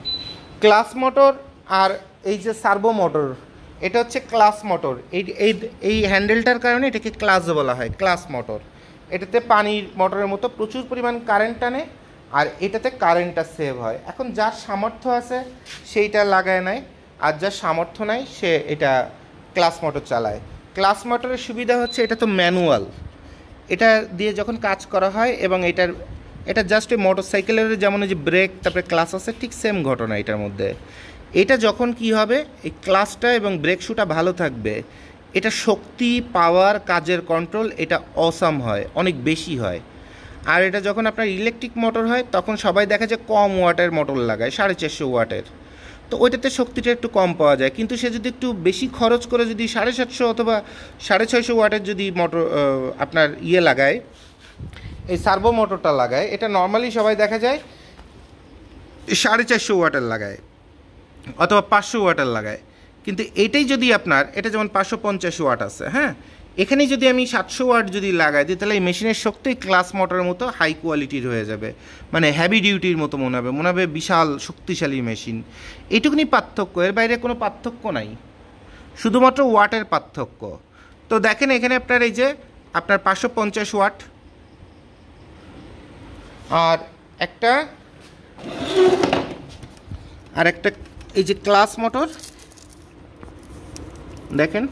ক্লাস মোটর আর এই যে সার্ভো মোটর এটা হচ্ছে ক্লাস মোটর, এই হ্যান্ডেলটার কারণে এটাকে ক্লাস বলা হয়, ক্লাস মোটর। এটাতে পানির মোটরের মতো প্রচুর পরিমাণ কারেন্ট টানে, আর এটাতে কারেন্টটা সেভ হয়। এখন যার সামর্থ্য আছে সেইটা লাগায় নেয়, আর যার সামর্থ্য নাই সে এটা ক্লাস মোটর চালায়। ক্লাস মোটরের সুবিধা হচ্ছে এটা তো ম্যানুয়াল, এটা দিয়ে যখন কাজ করা হয়, এবং এটা জাস্ট এই মোটর সাইকেলের যেমন যে ব্রেক তারপরে ক্লাস আছে ঠিক সেম ঘটনা এটার মধ্যে। এটা যখন কি হবে, এই ক্লাসটা এবং ব্রেক শুটা ভালো থাকবে, এটা শক্তি, পাওয়ার, কাজের কন্ট্রোল এটা অসাম হয়, অনেক বেশি হয়। আর এটা যখন আপনার ইলেকট্রিক মোটর হয় তখন সবাই দেখা যায় কম ওয়াটের মোটর লাগায়, 450 ওয়াটের। তো ওইটাতে শক্তিটা একটু কম পাওয়া যায়, কিন্তু সে যদি একটু বেশি খরচ করে যদি 750 অথবা 650 ওয়াটের যদি মোটর আপনার লাগায়, এই সার্ভো মোটরটা লাগায়, এটা নর্মালি সবাই দেখা যায় 450 ওয়াটের লাগায় অথবা 500 ওয়াটের লাগায়। কিন্তু এইটাই যদি আপনার, এটা যেমন 550 ওয়াট আছে, হ্যাঁ, এখানে যদি আমি 700 ওয়াট যদি লাগাই দিই, তাহলে এই মেশিনের শক্তি ক্লাস মোটরের মতো হাই কোয়ালিটির হয়ে যাবে, মানে হ্যাভি ডিউটির মতো মনে হবে বিশাল শক্তিশালী মেশিন। এইটুকুনি পার্থক্য, এর বাইরে কোনো পার্থক্য নাই, শুধুমাত্র ওয়াটের পার্থক্য। তো দেখেন এখানে আপনার এই যে আপনার 550 ওয়াট, আর একটা এই যে ক্লাস মোটর দেখেন,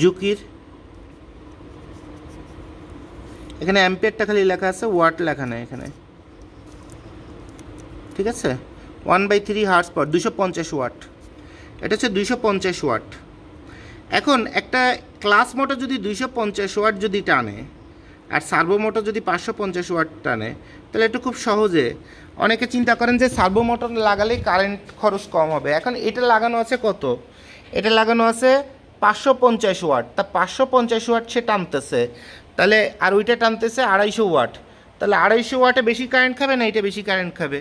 জুকির এখানে অ্যাম্পিয়ারটা খালি লেখা আছে, ওয়াট লেখা নেই এখানে, ঠিক আছে। 1/3 হার্স পাওয়ার, 250 ওয়াট, এটা হচ্ছে 250 ওয়াট। এখন একটা ক্লাস মোটর যদি 250 ওয়াট যদি টানে আর সার্ভো মোটর যদি 550 ওয়াট টানে, তাহলে একটু খুব সহজে অনেকে চিন্তা করেন যে সার্ভো মোটর লাগালেই কারেন্ট খরচ কম হবে। এখন এটা লাগানো আছে কত, এটা লাগানো আছে 550 ওয়াট, তা 550 ওয়াট সে টানতেছে, তাহলে আর ওইটা টানতেছে 250 ওয়াট, তাহলে 250 ওয়াটে বেশি কারেন্ট খাবে না এটা বেশি কারেন্ট খাবে?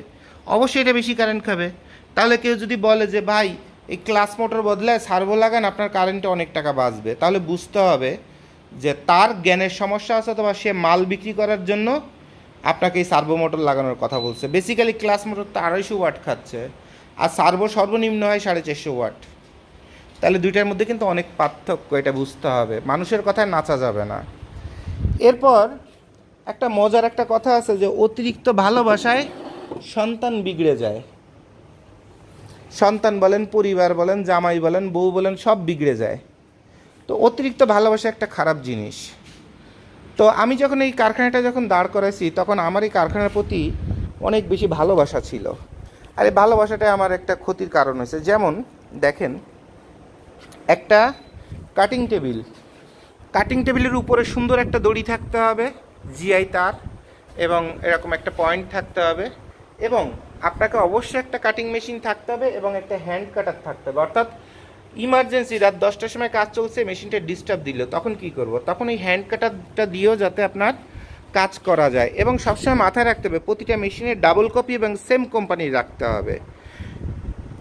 অবশ্যই এটা বেশি কারেন্ট খাবে। তাহলে কেউ যদি বলে যে ভাই এই ক্লাস মোটর বদলে সার্ভো লাগান, আপনার কারেন্টে অনেক টাকা বাঁচবে, তাহলে বুঝতে হবে যে তার জ্ঞানের সমস্যা আছে, অথবা সে মাল বিক্রি করার জন্য আপনাকে এই সার্ভো মোটর লাগানোর কথা বলছে। বেসিক্যালি ক্লাস মোটর তো 250 ওয়াট খাচ্ছে, আর সার্ভো সর্বনিম্ন হয় 450 ওয়াট। তাহলে দুইটার মধ্যে কিন্তু অনেক পার্থক্য, এটা বুঝতে হবে, মানুষের কথায় নাচা যাবে না। এরপর একটা মজার একটা কথা আছে যে অতিরিক্ত ভালোবাসায় সন্তান বিগড়ে যায়। সন্তান বলেন, পরিবার বলেন, জামাই বলেন, বউ বলেন, সব বিগড়ে যায়। তো অতিরিক্ত ভালোবাসা একটা খারাপ জিনিস। তো আমি যখন এই কারখানাটা যখন দাঁড় করাইছি, তখন আমার এই কারখানার প্রতি অনেক বেশি ভালোবাসা ছিল, আর এই ভালোবাসাটাই আমার একটা ক্ষতির কারণ হয়েছে। যেমন দেখেন, একটা কাটিং টেবিলের উপরে সুন্দর একটা দড়ি থাকতে হবে, জিআই তার, এবং এরকম একটা পয়েন্ট থাকতে হবে, এবং আপনাকে অবশ্যই একটা কাটিং মেশিন থাকতে হবে, এবং একটা হ্যান্ড কাটার থাকতে হবে। অর্থাৎ ইমার্জেন্সি রাত 10টার সময় কাজ চলছে, মেশিনটা ডিস্টার্ব দিল, তখন কি করব? তখন এই হ্যান্ড কাটারটা দিয়েও যাতে আপনার কাজ করা যায়। এবং সবসময় মাথায় রাখতে হবে প্রতিটা মেশিনের ডাবল কপি এবং সেম কোম্পানির রাখতে হবে,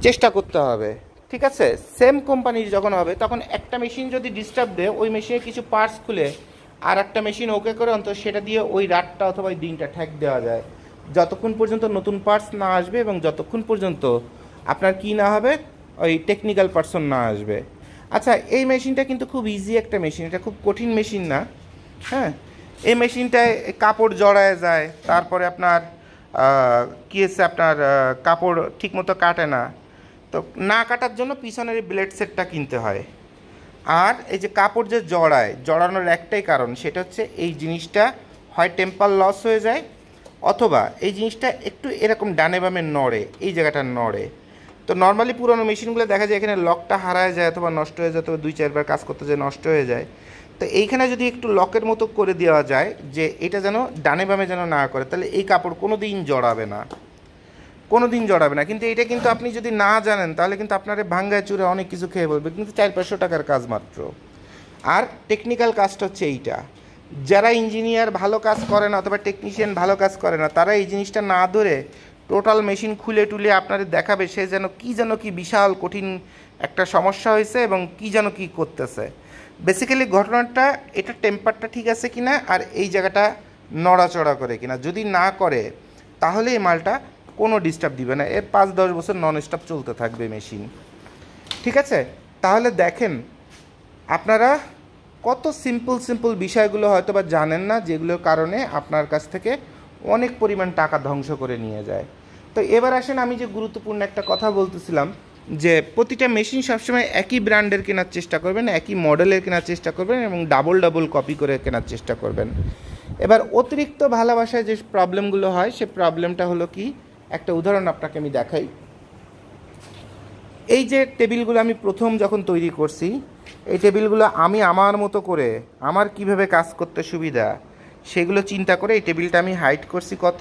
চেষ্টা করতে হবে, ঠিক আছে। সেম কোম্পানির যখন হবে, তখন একটা মেশিন যদি ডিস্টার্ব দেয়, ওই মেশিনের কিছু পার্টস খুলে আর একটা মেশিন ওকে করে অন্তত সেটা দিয়ে ওই রাতটা অথবা ওই দিনটা ঠেক দেওয়া যায়, যতক্ষণ পর্যন্ত নতুন পার্টস না আসবে এবং যতক্ষণ পর্যন্ত আপনার কি না হবে, ওই টেকনিক্যাল পার্সন না আসবে। আচ্ছা, এই মেশিনটা কিন্তু খুব ইজি একটা মেশিন, এটা খুব কঠিন মেশিন না, হ্যাঁ। এই মেশিনটায় কাপড় জড়ায় যায়, তারপরে আপনার কী হচ্ছে, আপনার কাপড় ঠিকমতো কাটে না, তো না কাটার জন্য পিছনের ব্লেড সেটটা কিনতে হয়। আর এই যে কাপড় যে জড়ানোর একটাই কারণ, সেটা হচ্ছে এই জিনিসটা হয় টেম্পার লস হয়ে যায়, অথবা এই জিনিসটা একটু এরকম ডানে বামে নড়ে, এই জায়গাটা নড়ে। তো নর্মালি পুরোনো মেশিনগুলো দেখা যায় এখানে লকটা হারায় যায়, অথবা নষ্ট হয়ে যায়, অথবা 2-4 বার কাজ করতে যায় নষ্ট হয়ে যায়। তো এইখানে যদি একটু লকের মতো করে দেওয়া যায় যে এটা যেন ডানে বামে যেন না করে, তাহলে এই কাপড় কোনো দিন জড়াবে না। কিন্তু এটা কিন্তু আপনি যদি না জানেন, তাহলে কিন্তু আপনার ভাঙ্গায় চুরে অনেক কিছু খেয়ে বলবে, কিন্তু 400-500 টাকার কাজ মাত্র। আর টেকনিক্যাল কাজটা হচ্ছে এইটা, যারা ইঞ্জিনিয়ার ভালো কাজ করে না অথবা টেকনিশিয়ান ভালো কাজ করে না, তারা এই জিনিসটা না ধরে টোটাল মেশিন খুলে টুলে আপনাদের দেখাবে সে যেন কি বিশাল কঠিন একটা সমস্যা হয়েছে এবং কি করতেছে। বেসিক্যালি ঘটনাটা এটা টেম্পারটা ঠিক আছে কিনা, আর এই জায়গাটা নড়াচড়া করে কিনা। যদি না করে, তাহলে এই মালটা কোনো ডিস্টার্ব দিবে না, এর 5-10 বছর নন স্টপ চলতে থাকবে মেশিন, ঠিক আছে। তাহলে দেখেন, আপনারা কত সিম্পল বিষয়গুলো হয়তো বা জানেন না, যেগুলোর কারণে আপনার কাছ থেকে অনেক পরিমাণ টাকা ধ্বংস করে নিয়ে যায়। তো এবার আসেন, আমি যে গুরুত্বপূর্ণ একটা কথা বলতেছিলাম, যে প্রতিটা মেশিন সবসময় একই ব্র্যান্ডের কেনার চেষ্টা করবেন, একই মডেলের কেনার চেষ্টা করবেন, এবং ডাবল কপি করে কেনার চেষ্টা করবেন। এবার অতিরিক্ত ভালোবাসায় যে প্রবলেমগুলো হয়, সে প্রবলেমটা হলো কি, একটা উদাহরণ আপনাকে আমি দেখাই। এই যে টেবিলগুলো আমি প্রথম যখন তৈরি করছি, এই টেবিলগুলো আমি আমার মতো করে আমার কিভাবে কাজ করতে সুবিধা সেগুলো চিন্তা করে এই টেবিলটা আমি হাইট করছি কত,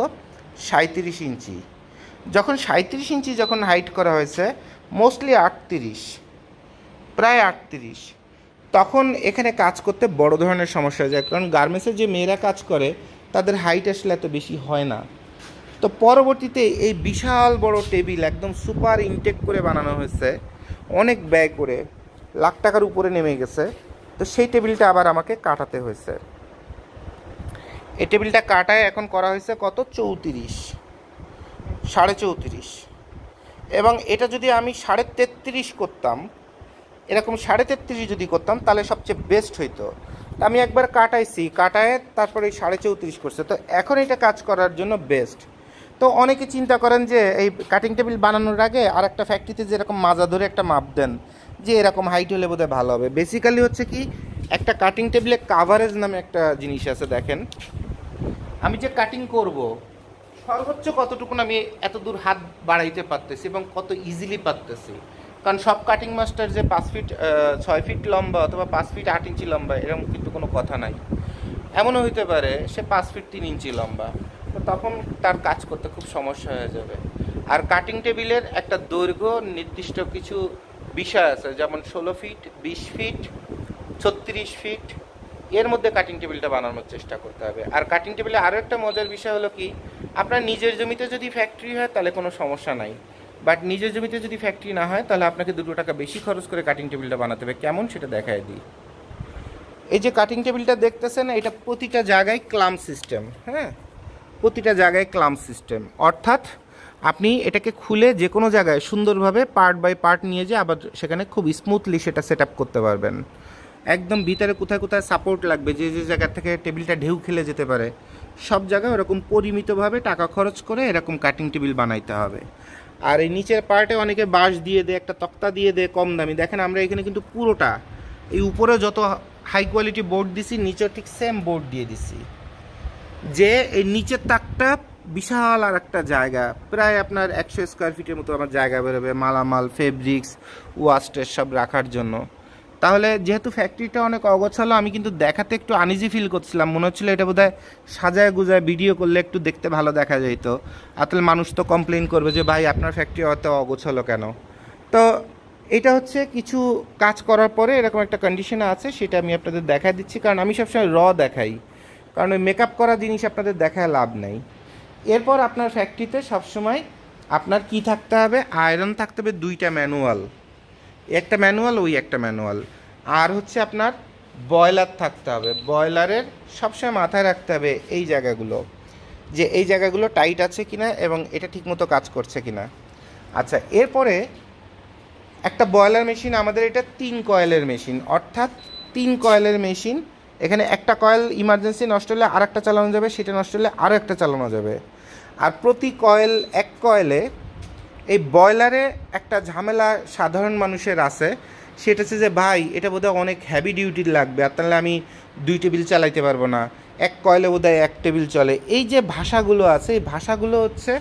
37 ইঞ্চি। যখন 37 ইঞ্চি যখন হাইট করা হয়েছে, মোস্টলি 38, প্রায় 38, তখন এখানে কাজ করতে বড় ধরনের সমস্যা হয়ে যায়, কারণ গার্মেন্টসে যে মেয়েরা কাজ করে তাদের হাইট আসলে এত বেশি হয় না। তো পরবর্তীতে এই বিশাল বড় টেবিল একদম সুপার ইনটেক করে বানানো হয়েছে, অনেক ব্যয় করে, লাখ টাকার উপরে নেমে গেছে। তো সেই টেবিলটা আবার আমাকে কাটাতে হয়েছে। এই টেবিলটা কাটায় এখন করা হয়েছে কত, 34, 34.5। এবং এটা যদি আমি 33.5 করতাম, এরকম 33.5 যদি করতাম তাহলে সবচেয়ে বেস্ট হইতো। আমি একবার কাটাইছি, কাটায় তারপরে 34.5 করছে। তো এখন এটা কাজ করার জন্য বেস্ট। তো অনেকে চিন্তা করেন যে এই কাটিং টেবিল বানানোর আগে আর একটা ফ্যাক্টরিতে যেরকম মাজা ধরে একটা মাপ দেন যে এরকম হাইট হলে বোধহয় ভালো হবে। বেসিক্যালি হচ্ছে কি, একটা কাটিং টেবিলে কাভারেজ নামে একটা জিনিস আছে। দেখেন আমি যে কাটিং করব সর্বোচ্চ কতটুকুন আমি এত দূর হাত বাড়াইতে পারতেছি এবং কত ইজিলি পারতেছি। কারণ সব কাটিং মাস্টার যে 5 ফিট 6 ফিট লম্বা অথবা 5 ফিট 8 ইঞ্চি লম্বা এরকম কিন্তু কোনো কথা নাই। এমনও হইতে পারে সে 5 ফিট 3 ইঞ্চি লম্বা, তো তখন তার কাজ করতে খুব সমস্যা হয়ে যাবে। আর কাটিং টেবিলের একটা দৈর্ঘ্য নির্দিষ্ট কিছু বিষয় আছে, যেমন 16 ফিট, 20 ফিট, 36 ফিট, এর মধ্যে কাটিং টেবিলটা বানানোর চেষ্টা করতে হবে। আর কাটিং টেবিলে আরও একটা মজার বিষয় হলো কি, আপনার নিজের জমিতে যদি ফ্যাক্টরি হয় তাহলে কোনো সমস্যা নাই, বাট নিজের জমিতে যদি ফ্যাক্টরি না হয় তাহলে আপনাকে 2 টাকা বেশি খরচ করে কাটিং টেবিলটা বানাতে হবে। কেমন সেটা দেখায় দিই। এই যে কাটিং টেবিলটা দেখতেছেন, এটা প্রতিটা জায়গায় ক্লাম্প সিস্টেম। হ্যাঁ, প্রতিটা জায়গায় ক্লাম্প সিস্টেম, অর্থাৎ আপনি এটাকে খুলে যে কোনো জায়গায় সুন্দরভাবে পার্ট বাই পার্ট নিয়ে যেয়ে আবার সেখানে খুব স্মুথলি সেটা সেট আপ করতে পারবেন। একদম ভিতরে কোথায় কোথায় সাপোর্ট লাগবে, যে যে জায়গা থেকে টেবিলটা ঢেউ খেলে যেতে পারে, সব জায়গায় ওরকম পরিমিতভাবে টাকা খরচ করে এরকম কাটিং টেবিল বানাইতে হবে। আর এই নিচের পার্টে অনেকে বাঁশ দিয়ে দেয়, একটা তক্তা দিয়ে দেয় কম দামি। দেখেন আমরা এখানে কিন্তু পুরোটা এই উপরে যত হাই কোয়ালিটি বোর্ড দিছি, নিচেও ঠিক সেম বোর্ড দিয়ে দিছি, যে এই নিচের তাকটা বিশাল আর একটা জায়গা, প্রায় আপনার 100 স্কোয়ার ফিটের মতো আমার জায়গা বেরোবে মালামাল, ফেব্রিক্স, ওয়াস্টের সব রাখার জন্য। তাহলে যেহেতু ফ্যাক্টরিটা অনেক অগোছালো, আমি কিন্তু দেখাতে একটু আনইজি ফিল করছিলাম, মনে হচ্ছিলো এটা বোধহয় সাজায় গুজায় ভিডিও করলে একটু দেখতে ভালো দেখা যেত। আর তাহলে মানুষ তো কমপ্লেন করবে যে ভাই আপনার ফ্যাক্টরি অত অগোছালো কেন। তো এটা হচ্ছে কিছু কাজ করার পরে এরকম একটা কন্ডিশনে আছে, সেটা আমি আপনাদের দেখাই দিচ্ছি। কারণ আমি সবসময় দেখাই, কারণ ওই মেকআপ করা জিনিস আপনাদের দেখায় লাভ নেই। এরপর আপনার ফ্যাক্টরিতে সবসময় আপনার কি থাকতে হবে, আয়রন থাকতে হবে 2টা ম্যানুয়াল, একটা ম্যানুয়াল, ওই একটা ম্যানুয়াল। আর হচ্ছে আপনার বয়লার থাকতে হবে। বয়লারের সবসময় মাথায় রাখতে হবে এই জায়গাগুলো, যে এই জায়গাগুলো টাইট আছে কিনা এবং এটা ঠিকমতো কাজ করছে কিনা। আচ্ছা, এরপরে একটা বয়লার মেশিন, আমাদের এটা 3 কয়েলের মেশিন, অর্থাৎ 3 কয়েলের মেশিন। এখানে একটা কয়েল ইমার্জেন্সি নষ্ট হলে আর একটা চালানো যাবে, সেটা নষ্ট হলে আরও একটা চালানো যাবে। আর প্রতি কয়েল, এক কয়েলে, এই বয়লারে একটা ঝামেলা সাধারণ মানুষের আছে, সেটা হচ্ছে যে ভাই এটা বোধহয় অনেক হ্যাভি ডিউটির লাগবে, আর তাহলে আমি 2 টেবিল চালাইতে পারবো না, এক কয়েলে বোধহয় 1 টেবিল চলে। এই যে ভাষাগুলো আছে, এই ভাষাগুলো হচ্ছে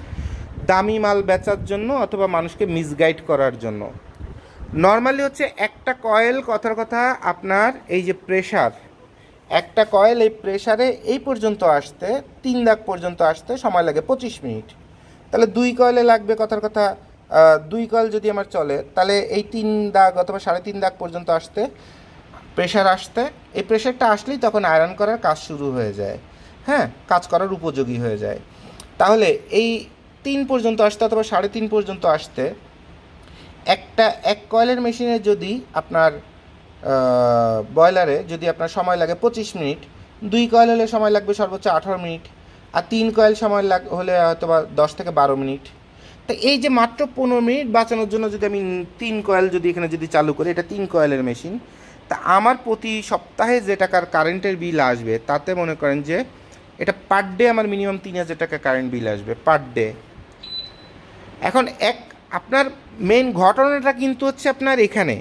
দামি মাল বেচার জন্য অথবা মানুষকে মিসগাইড করার জন্য। নর্মালি হচ্ছে একটা কয়েল, কথার কথা আপনার এই যে প্রেশার, একটা কয়েল এই প্রেশারে এই পর্যন্ত আসতে 3 দাগ পর্যন্ত আসতে সময় লাগে 25 মিনিট। তাহলে 2 কয়েলে লাগবে কথার কথা 2 কয়েল যদি আমার চলে, তাহলে এই 3 দাগ অথবা 3.5 দাগ পর্যন্ত আসতে প্রেশার আসতে, এই প্রেশারটা আসলেই তখন আয়রন করার কাজ শুরু হয়ে যায়। হ্যাঁ, কাজ করার উপযোগী হয়ে যায়। তাহলে এই 3 পর্যন্ত আসতে অথবা 3.5 পর্যন্ত আসতে এক কয়েলের মেশিনে যদি আপনার বয়লারে যদি আপনার সময় লাগে 25 মিনিট, 2 কয়েল হলে সময় লাগবে সর্বোচ্চ 18 মিনিট, আর 3 কয়েল সময় হলে হয়তো বা 10 থেকে 12 মিনিট। তো এই যে মাত্র 15 মিনিট বাঁচানোর জন্য যদি আমি 3 কয়েল যদি এখানে যদি চালু করি, এটা 3 কয়েলের মেশিন, তা আমার প্রতি সপ্তাহে যে টাকার কারেন্টের বিল আসবে, তাতে মনে করেন যে এটা পার ডে আমার মিনিমাম 3000 টাকা কারেন্ট বিল আসবে পার ডে। এখন আপনার মেন ঘটনাটা কিন্তু হচ্ছে আপনার এখানে,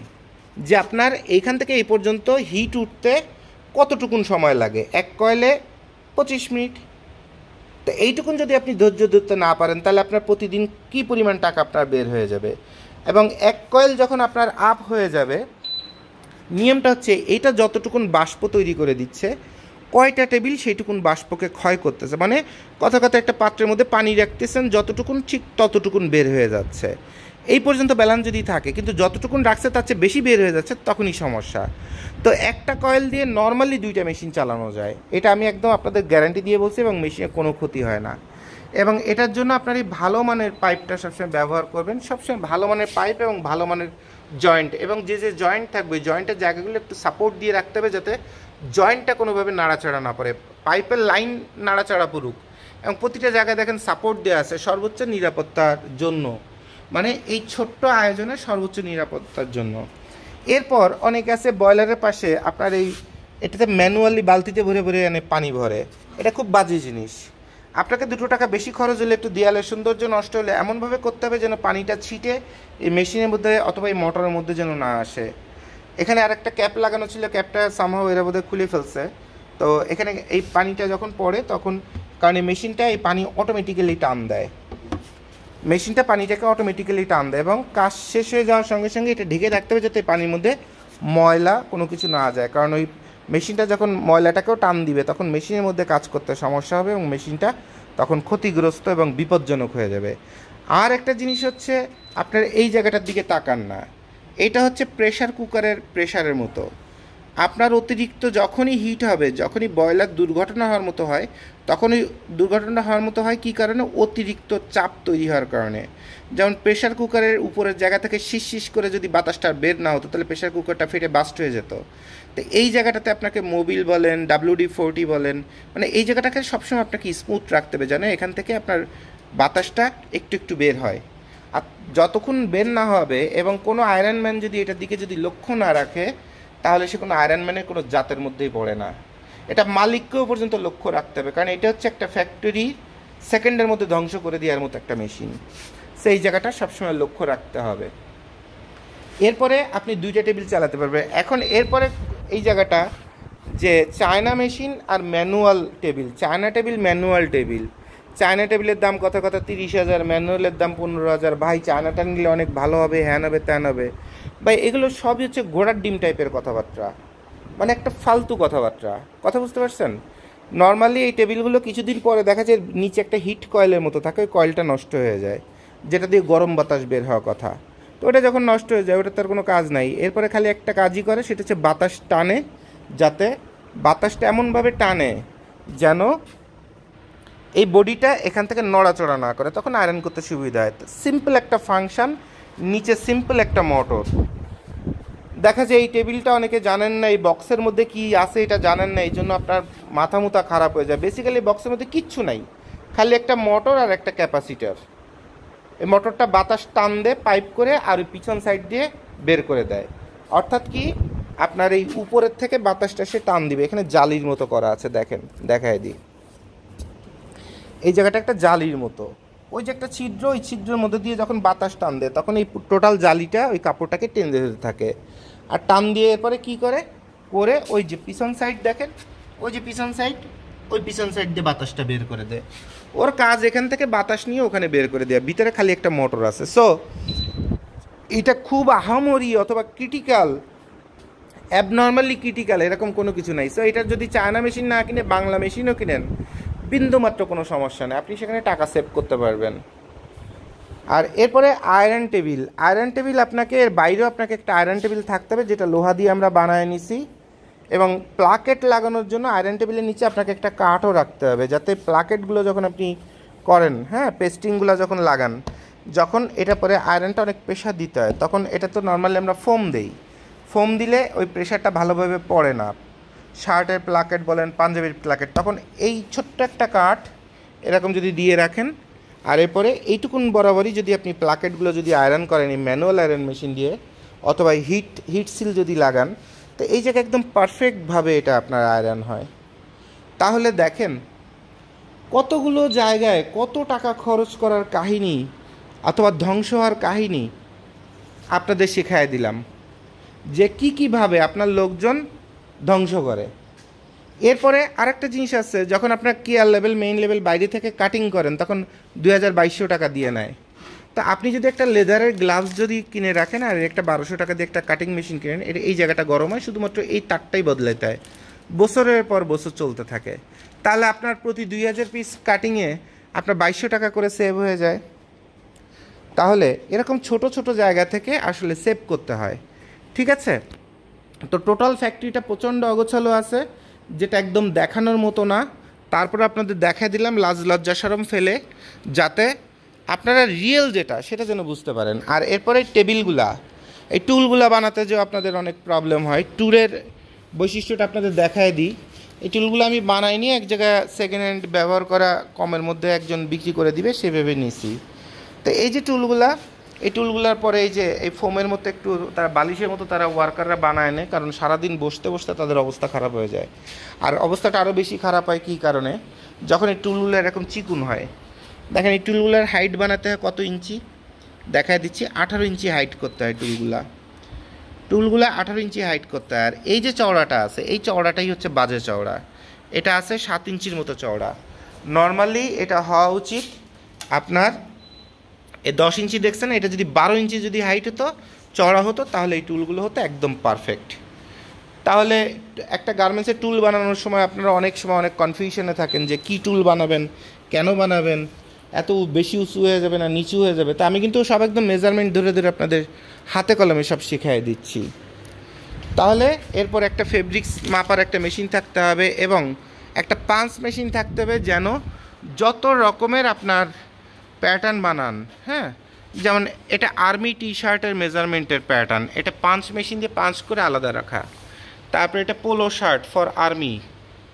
যে আপনার এইখান থেকে এই পর্যন্ত হিট উঠতে কতটুকুন সময় লাগে। এক কয়েলে 25 মিনিট। তো এইটুকুন যদি আপনি ধৈর্য ধরতে না পারেন তাহলে আপনার প্রতিদিন কী পরিমাণ টাকা আপনার বের হয়ে যাবে। এবং এক কয়েল যখন আপনার আপ হয়ে যাবে, নিয়মটা হচ্ছে এইটা যতটুকুন বাষ্প তৈরি করে দিচ্ছে, কয়টা টেবিল সেইটুকুন বাষ্পকে ক্ষয় করতেছে। মানে কথা কথা একটা পাত্রের মধ্যে পানি রাখতেছেন, যতটুকুন ঠিক ততটুকুন বের হয়ে যাচ্ছে। এই পর্যন্ত ব্যালেন্স যদি থাকে, কিন্তু যতটুকুন রাখছে তার চেয়ে বেশি বের হয়ে যাচ্ছে, তখনই সমস্যা। তো একটা কয়েল দিয়ে নর্মালি 2টা মেশিন চালানো যায়, এটা আমি একদম আপনাদের গ্যারান্টি দিয়ে বলছি, এবং মেশিনে কোনো ক্ষতি হয় না। এবং এটার জন্য আপনার এই ভালো মানের পাইপটা সবসময় ব্যবহার করবেন, সবসময় ভালো মানের পাইপ এবং ভালো মানের জয়েন্ট, এবং যে যে জয়েন্ট থাকবে জয়েন্টের জায়গাগুলো একটু সাপোর্ট দিয়ে রাখতে হবে, যাতে জয়েন্টটা কোনোভাবে নাড়াচাড়া না পড়ে, পাইপের লাইন নাড়াচাড়া পড়ুক। এবং প্রতিটা জায়গায় দেখেন সাপোর্ট দেওয়া আছে সর্বোচ্চ নিরাপত্তার জন্য, মানে এই ছোট্ট আয়োজনে সর্বোচ্চ নিরাপত্তার জন্য। এরপর অনেক আছে বয়লারের পাশে আপনার এটাতে ম্যানুয়ালি বালতিতে ভরে ভরে এনে পানি ভরে, এটা খুব বাজে জিনিস। আপনাকে 2 টাকা বেশি খরচ হলে, একটু দেয়ালের সৌন্দর্য নষ্ট হলে এমনভাবে করতে হবে যেন পানিটা ছিটে এই মেশিনের মধ্যে অথবা এই মোটরের মধ্যে যেন না আসে। এখানে আরেকটা ক্যাপ লাগানো ছিল, ক্যাপটা সামহাও এরা বোধহয় খুলে ফেলছে। তো এখানে এই পানিটা যখন পড়ে তখন, কারণ এই মেশিনটা এই পানি অটোমেটিক্যালি টান দেয়, মেশিনটা পানিটাকে অটোমেটিক্যালি টান দেয়, এবং কাজ শেষ হয়ে যাওয়ার সঙ্গে সঙ্গে এটা ঢেকে রাখতে হবে যাতে পানির মধ্যে ময়লা কোনো কিছু না যায়। কারণ ওই মেশিনটা যখন ময়লাটাকেও টান দিবে তখন মেশিনের মধ্যে কাজ করতে সমস্যা হবে, এবং মেশিনটা তখন ক্ষতিগ্রস্ত এবং বিপজ্জনক হয়ে যাবে। আর একটা জিনিস হচ্ছে, আপনার এই জায়গাটার দিকে তাকান না, এটা হচ্ছে প্রেশার কুকারের প্রেশারের মতো। আপনার অতিরিক্ত যখনই হিট হবে, যখনই বয়লার দুর্ঘটনা হওয়ার মতো হয়, তখনই দুর্ঘটনা হওয়ার মতো হয় কী কারণে? অতিরিক্ত চাপ তৈরি হওয়ার কারণে। যেমন প্রেশার কুকারের উপরের জায়গা থেকে শিস করে যদি বাতাসটা বের না হতো তাহলে প্রেশার কুকারটা ফেটে বাস্ট হয়ে যেত। তো এই জায়গাটাতে আপনাকে মোবিল বলেন, WD-40 বলেন, মানে এই জায়গাটাকে সবসময় আপনাকে স্মুথ রাখতে হবে, যেন এখান থেকে আপনার বাতাসটা একটু একটু বের হয়। আর যতক্ষণ বের না হবে, এবং কোনো আয়রনম্যান যদি এটার দিকে যদি লক্ষ্য না রাখে, তাহলে সে কোনো আয়রনম্যানের কোনো জাতের মধ্যেই পড়ে না। এটা মালিককেও পর্যন্ত লক্ষ্য রাখতে হবে, কারণ এটা হচ্ছে একটা ফ্যাক্টরি সেকেন্ডের মধ্যে ধ্বংস করে দেওয়ার মতো একটা মেশিন। সেই জায়গাটা সবসময় লক্ষ্য রাখতে হবে। এরপরে আপনি 2টা টেবিল চালাতে পারবেন। এখন এরপরে এই জায়গাটা যে চায়না মেশিন আর manual table, China table manual table, China টেবিলের দাম কথা 30,000, ম্যানুয়ালের দাম 15,000। ভাই চায়নাটা নিলে অনেক ভালো হবে, হ্যান হবে ত্যান হবে। ভাই এগুলো সবই হচ্ছে ঘোড়ার ডিম টাইপের কথাবার্তা, মানে একটা ফালতু কথাবার্তা, কথা বুঝতে পারছেন? নর্মালি এই টেবিলগুলো কিছুদিন পরে দেখা যায় নিচে একটা হিট কয়েলের মতো থাকে, ওই কয়েলটা নষ্ট হয়ে যায়, যেটা দিয়ে গরম বাতাস বের হওয়ার কথা। তো ওটা যখন নষ্ট হয়ে যায় ওটা তার কোনো কাজ নাই। এরপরে খালি একটা কাজই করে, সেটা হচ্ছে বাতাস টানে, যাতে বাতাসটা এমনভাবে টানে যেন এই বডিটা এখান থেকে নড়াচড়া না করে, তখন আয়রন করতে সুবিধা হয়। সিম্পল একটা ফাংশন, নিচে সিম্পল একটা মোটর। দেখা যায় এই টেবিলটা অনেকে জানেন না, এই বক্সের মধ্যে কি আছে এটা জানেন না, এই জন্য আপনার মাথা মুথা খারাপ হয়ে যায়। বেসিক্যালি বক্সের মধ্যে কিচ্ছু নাই, খালি একটা মোটর আর একটা ক্যাপাসিটার। এই মোটরটা বাতাস টান দেয় পাইপ করে, আর ওই পিছন সাইড দিয়ে বের করে দেয়। অর্থাৎ কি, আপনার এই উপরের থেকে বাতাসটা সে টান দিবে। এখানে জালির মতো করা আছে, দেখেন, দেখায় দিই। এই জায়গাটা একটা জালির মতো, ওই যে একটা ছিদ্র, ওই ছিদ্রের মধ্যে দিয়ে যখন বাতাস টান দেয় তখন এই টোটাল জালিটা ওই কাপড়টাকে টেনে দিতে থাকে। আর টান দিয়ে এরপরে কী করে ওই যে পিছন সাইড দেখেন, ওই যে পিছন সাইড, ওই পিছন সাইড দিয়ে বাতাসটা বের করে দেয়। ওর কাজ এখান থেকে বাতাস নিয়ে ওখানে বের করে দেয়। ভিতরে খালি একটা মোটর আছে। সো এটা খুব আহামরি অথবা ক্রিটিক্যাল, অ্যাবনর্মালি ক্রিটিক্যাল এরকম কোনো কিছু নাই। সো এটার যদি চায়না মেশিন না কিনে বাংলা মেশিনও কিনেন, বিন্দুমাত্র কোনো সমস্যা নেই, আপনি সেখানে টাকা সেভ করতে পারবেন। আর এরপরে আয়রন টেবিল। আয়রন টেবিল আপনাকে, এর বাইরেও আপনাকে একটা আয়রন টেবিল থাকতে হবে, যেটা লোহা দিয়ে আমরা বানায় নিছি। এবং প্লাকেট লাগানোর জন্য আয়রন টেবিলের নিচে আপনাকে একটা কাঠও রাখতে হবে, যাতে প্লাকেটগুলো যখন আপনি করেন, হ্যাঁ, পেস্টিংগুলো যখন লাগান, যখন এটা পরে আয়রনটা অনেক প্রেশার দিতে হয়, তখন এটা তো নর্মালি আমরা ফোম দেই, ফোম দিলে ওই প্রেশারটা ভালোভাবে পড়ে না। শার্টের প্লাকেট বলেন, পাঞ্জাবির প্লাকেট, তখন এই ছোট্ট একটা কাঠ এরকম যদি দিয়ে রাখেন, আর এরপরে এইটুকুন বরাবরই যদি আপনি প্লাকেটগুলো যদি আয়রন করেন এই ম্যানুয়াল আয়রন মেশিন দিয়ে, অথবা হিট সিল যদি লাগান, তো এই জায়গায় একদম পারফেক্টভাবে এটা আপনার আয়রন হয়। তাহলে দেখেন কতগুলো জায়গায় কত টাকা খরচ করার কাহিনী অথবা ধ্বংস হওয়ার কাহিনী আপনাদের শেখায় দিলাম, যে কীভাবে আপনার লোকজন ধ্বংস করে। এরপরে আরেকটা জিনিস আছে, যখন আপনার কেয়ার লেভেল মেইন লেভেল বাইরে থেকে কাটিং করেন তখন 2200 টাকা দিয়ে নেয়। তো আপনি যদি একটা লেদারের গ্লাভস যদি কিনে রাখেন আর একটা 1200 টাকা দিয়ে একটা কাটিং মেশিন কিনেন, এটা এই জায়গাটা গরম হয়, শুধুমাত্র এই তারটাই বদলাতে হয়, বছরের পর বছর চলতে থাকে, তাহলে আপনার প্রতি 2000 পিস কাটিংয়ে আপনার 2200 টাকা করে সেভ হয়ে যায়। তাহলে এরকম ছোট ছোট জায়গা থেকে আসলে সেভ করতে হয়, ঠিক আছে। তো টোটাল ফ্যাক্টরিটা প্রচণ্ড অগোছালো আছে, যেটা একদম দেখানোর মতো না। তারপরে আপনাদের দেখা দিলাম লাজ লজ্জা শরম ফেলে, যাতে আপনারা রিয়েল যেটা সেটা যেন বুঝতে পারেন। আর এরপরে টেবিলগুলা, এই টুলগুলা বানাতে যে আপনাদের অনেক প্রবলেম হয়, টুলের বৈশিষ্ট্যটা আপনাদের দেখায় দিই। এই টুলগুলো আমি বানাইনি, এক জায়গায় সেকেন্ড হ্যান্ড ব্যবহার করা কমের মধ্যে একজন বিক্রি করে দিবে সেভাবে নিছি। তো এই যে টুলগুলা, এই টুলগুলার পরে এই যে এই ফোমের মতো একটু তারা বালিশের মতো তারা ওয়ার্কাররা বানায় নেয়, কারণ সারাদিন বসতে বসতে তাদের অবস্থা খারাপ হয়ে যায়। আর অবস্থাটা আরও বেশি খারাপ হয় কী কারণে, যখন এই টুলগুলো এরকম চিকুন হয়। দেখেন এই টুলগুলার হাইট বানাতে হয় কত ইঞ্চি, দেখায় দিচ্ছি, 18 ইঞ্চি হাইট করতে হয় টুলগুলা 18 ইঞ্চি হাইট করতে হয়। আর এই যে চওড়াটা আছে, এই চওড়াটাই হচ্ছে বাজে চওড়া, এটা আছে 7 ইঞ্চির মতো চওড়া। নর্মালি এটা হওয়া উচিত আপনার এই 10 ইঞ্চি, দেখছেন, এটা যদি 12 ইঞ্চি যদি হাইট হতো, চওড়া হতো, তাহলে এই টুলগুলো হতো একদম পারফেক্ট। তাহলে একটা গার্মেন্টসের টুল বানানোর সময় আপনারা অনেক সময় অনেক কনফিউশনে থাকেন যে কী টুল বানাবেন, কেন বানাবেন, এত বেশি উঁচু হয়ে যাবে না নিচু হয়ে যাবে। তা আমি কিন্তু সব একদম মেজারমেন্ট ধরে ধরে আপনাদের হাতে কলমে সব শিখিয়ে দিচ্ছি। তাহলে এরপর একটা ফেব্রিক্স মাপার একটা মেশিন থাকতে হবে এবং একটা পাঞ্চ মেশিন থাকতে হবে, যেন যত রকমের আপনার প্যাটার্ন বানান, হ্যাঁ, যেমন এটা আর্মি টি শার্টের মেজারমেন্টের প্যাটার্ন, এটা পাঞ্চ মেশিন দিয়ে পাঞ্চ করে আলাদা রাখা। তারপরে এটা পোলো শার্ট ফর আর্মি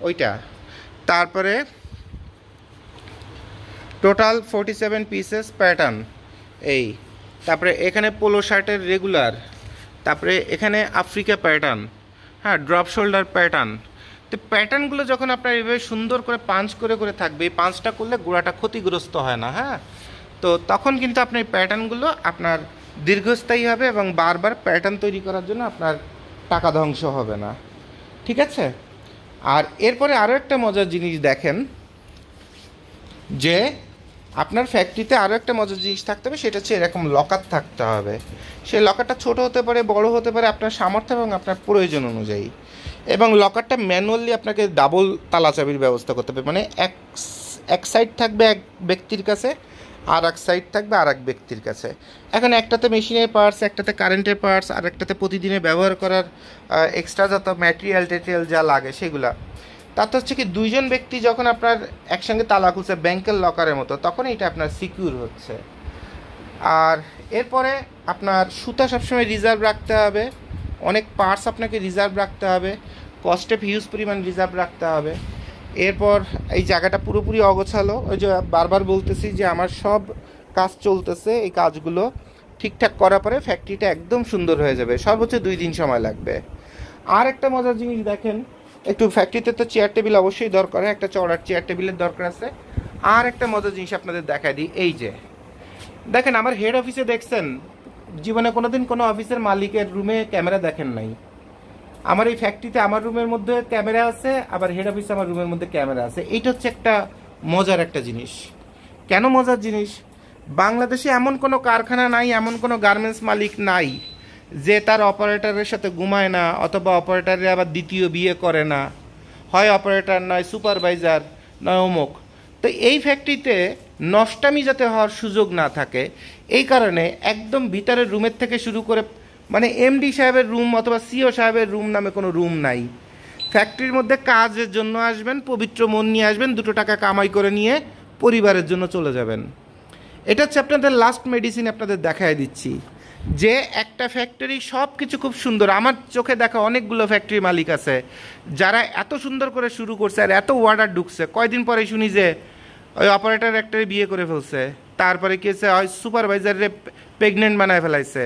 ওইটা। তারপরে টোটাল 47 পিসেস প্যাটার্ন এই। তারপরে এখানে পোলো শার্টের রেগুলার, তারপরে এখানে আফ্রিকা প্যাটার্ন, হ্যাঁ, ড্রপ শোল্ডার প্যাটার্ন। তো প্যাটার্নগুলো যখন আপনার এভাবে সুন্দর করে পাঞ্চ করে করে থাকবে, এই পাঞ্চটা করলে গোড়াটা ক্ষতিগ্রস্ত হয় না, হ্যাঁ। তো তখন কিন্তু আপনার এই প্যাটার্নগুলো আপনার দীর্ঘস্থায়ী হবে এবং বারবার প্যাটার্ন তৈরি করার জন্য আপনার টাকা ধ্বংস হবে না, ঠিক আছে। আর এরপরে আরও একটা মজার জিনিস দেখেন, যে আপনার ফ্যাক্টরিতে আরও একটা মজার জিনিস থাকতে হবে, সেটা হচ্ছে এরকম লকার থাকতে হবে। সেই লকারটা ছোট হতে পারে, বড় হতে পারে, আপনার সামর্থ্য এবং আপনার প্রয়োজন অনুযায়ী। এবং লকারটা ম্যানুয়ালি আপনাকে ডাবল তালা চাবির ব্যবস্থা করতে হবে, মানে এক সাইড থাকবে এক ব্যক্তির কাছে, আর এক সাইড থাকবে আর এক ব্যক্তির কাছে। এখন একটাতে মেশিনের পার্টস, একটাতে কারেন্টের পার্টস, আর একটাতে প্রতিদিনে ব্যবহার করার এক্সট্রা যত ম্যাটেরিয়াল টেটেরিয়াল যা লাগে সেগুলা। তাতে হচ্ছে কি, দুইজন ব্যক্তি যখন আপনার একসঙ্গে তালা খুলছে ব্যাংকের লকারের মতো, তখন এটা আপনার সিকিউর হচ্ছে। আর এরপরে আপনার সুতা সবসময় রিজার্ভ রাখতে হবে, অনেক পার্টস আপনাকে রিজার্ভ রাখতে হবে, কস্টে হিউজ পরিমাণ রিজার্ভ রাখতে হবে। এরপর এই জায়গাটা পুরোপুরি অগোছালো, ওই যে বারবার বলতেছি যে আমার সব কাজ চলতেছে, এই কাজগুলো ঠিকঠাক করার পরে ফ্যাক্টরিটা একদম সুন্দর হয়ে যাবে, সর্বোচ্চ 2 দিন সময় লাগবে। আর একটা মজার জিনিস দেখেন, একটু ফ্যাক্টরিতে তো চেয়ার টেবিল অবশ্যই দরকার, একটা চওড়ার চেয়ার টেবিলের দরকার আছে। আর একটা মজার জিনিস আপনাদের দেখাই দিই, এই যে দেখেন আমার হেড অফিসে, দেখছেন, জীবনে কোনোদিন কোনো অফিসের মালিকের রুমে ক্যামেরা দেখেন নাই। আমার এই ফ্যাক্টরিতে আমার রুমের মধ্যে ক্যামেরা আছে, আবার হেড অফিসে আমার রুমের মধ্যে ক্যামেরা আছে। এইটা হচ্ছে একটা মজার একটা জিনিস। কেন মজার জিনিস? বাংলাদেশে এমন কোনো কারখানা নাই, এমন কোনো গার্মেন্টস মালিক নাই যে তার অপারেটরের সাথে ঘুমায় না, অথবা অপারেটরে আবার দ্বিতীয় বিয়ে করে না, হয় অপারেটর নয় সুপারভাইজার নয় অমুক। তো এই ফ্যাক্টরিতে নষ্টামি যাতে হওয়ার সুযোগ না থাকে, এই কারণে একদম ভিতরের রুমের থেকে শুরু করে, মানে এমডি সাহেবের রুম অথবা সিও সাহেবের রুম নামে কোনো রুম নাই। ফ্যাক্টরির মধ্যে কাজের জন্য আসবেন, পবিত্র মন নিয়ে আসবেন, 2 টাকা কামাই করে নিয়ে পরিবারের জন্য চলে যাবেন। এটা হচ্ছে আপনাদের লাস্ট মেডিসিন, আপনাদের দেখায় দিচ্ছি যে একটা ফ্যাক্টরি সব কিছু খুব সুন্দর। আমার চোখে দেখা অনেকগুলো ফ্যাক্টরি মালিক আছে যারা এত সুন্দর করে শুরু করছে আর এত অর্ডার ঢুকছে, কয়দিন পরে শুনি যে ওই অপারেটর একটারে বিয়ে করে ফেলছে, তারপরে কি হচ্ছে, ওই সুপারভাইজারে প্রেগনেন্ট বানায় ফেলাইছে।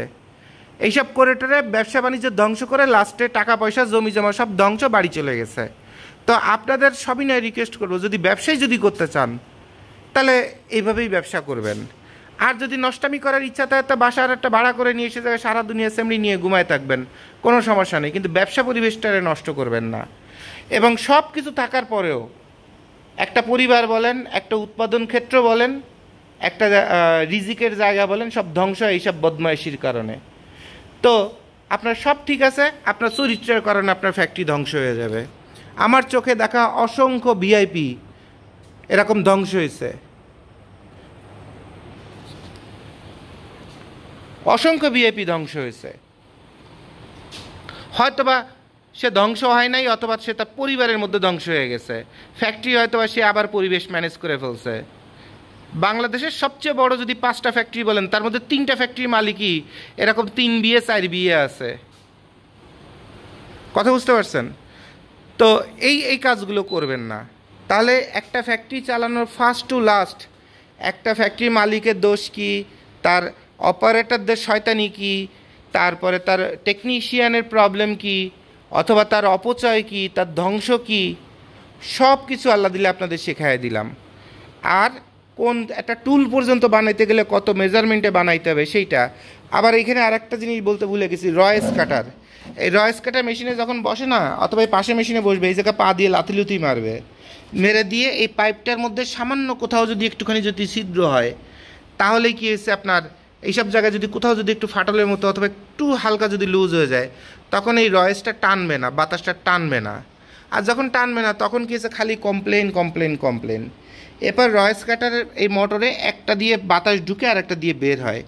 এইসব করে টোরে ব্যবসা বাণিজ্য ধ্বংস করে লাস্টে টাকা পয়সা জমি জমা সব ধ্বংস, বাড়ি চলে গেছে। তো আপনাদের সবই নয় রিকোয়েস্ট করবো, যদি ব্যবসায় যদি করতে চান তাহলে এইভাবেই ব্যবসা করবেন। আর যদি নষ্টামি করার ইচ্ছা থাকে, তো বাসার একটা ভাড়া করে নিয়ে এসে সারা দুনিয়া সেমনি নিয়ে ঘুমায় থাকবেন, কোনো সমস্যা নেই, কিন্তু ব্যবসা পরিবেশটারে নষ্ট করবেন না। এবং সব কিছু থাকার পরেও একটা পরিবার বলেন, একটা উৎপাদন ক্ষেত্র বলেন, একটা রিজিকের জায়গা বলেন, সব ধ্বংস এইসব বদমাইশির কারণে। তো আপনার সব ঠিক আছে, আপনার চরিত্রের কারণে আপনার ফ্যাক্টরি ধ্বংস হয়ে যাবে। আমার চোখে দেখা অসংখ্য ভিআইপি এরকম ধ্বংস হয়েছে, অসংখ্য ভিআইপি ধ্বংস হয়েছে। হয়তোবা সে ধ্বংস হয় নাই, অথবা সে তার পরিবারের মধ্যে ধ্বংস হয়ে গেছে। ফ্যাক্টরি হয়তোবা সে আবার পরিবেশ ম্যানেজ করে ফেলছে। বাংলাদেশের সবচেয়ে বড় যদি 5টা ফ্যাক্টরি বলেন, তার মধ্যে 3টা ফ্যাক্টরির মালিকই এরকম 3 বিয়ে 4 বিয়ে আছে। কথা বুঝতে পারছেন? তো এই কাজগুলো করবেন না। তাহলে একটা ফ্যাক্টরি চালানোর ফার্স্ট টু লাস্ট একটা ফ্যাক্টরি মালিকের দোষ কি, তার অপারেটরদের শয়তানি কি, তারপরে তার টেকনিশিয়ানের প্রবলেম কি, অথবা তার অপচয় কি, তার ধ্বংস কি, সব কিছু আল্লাহ দিলে আপনাদের শেখায় দিলাম। আর কোন একটা টুল পর্যন্ত বানাইতে গেলে কত মেজারমেন্টে বানাইতে হবে সেইটা। আবার এখানে আর একটা জিনিস বলতে ভুলে গেছি, রয়েস কাটার। এই রয়েস কাটার মেশিনে যখন বসে না, অথবা এই পাশে মেশিনে বসবে, এই জায়গায় পা দিয়ে লাথিলুতি মারবে, মেরে দিয়ে এই পাইপটার মধ্যে সামান্য কোথাও যদি একটুখানি যদি ছিদ্র হয়, তাহলে কি হয়েছে আপনার এইসব জায়গায় যদি কোথাও যদি একটু ফাটলের মতো অথবা একটু হালকা যদি লুজ হয়ে যায়, তখন এই রয়েসটা টানবে না, বাতাসটা টানবে না। আর যখন টানবে না, তখন কি হয়েছে, খালি কমপ্লেন কমপ্লেন কমপ্লেন। এরপর রয়েস কাটারের এই মোটরে একটা দিয়ে বাতাস ঢুকে আর একটা দিয়ে বের হয়।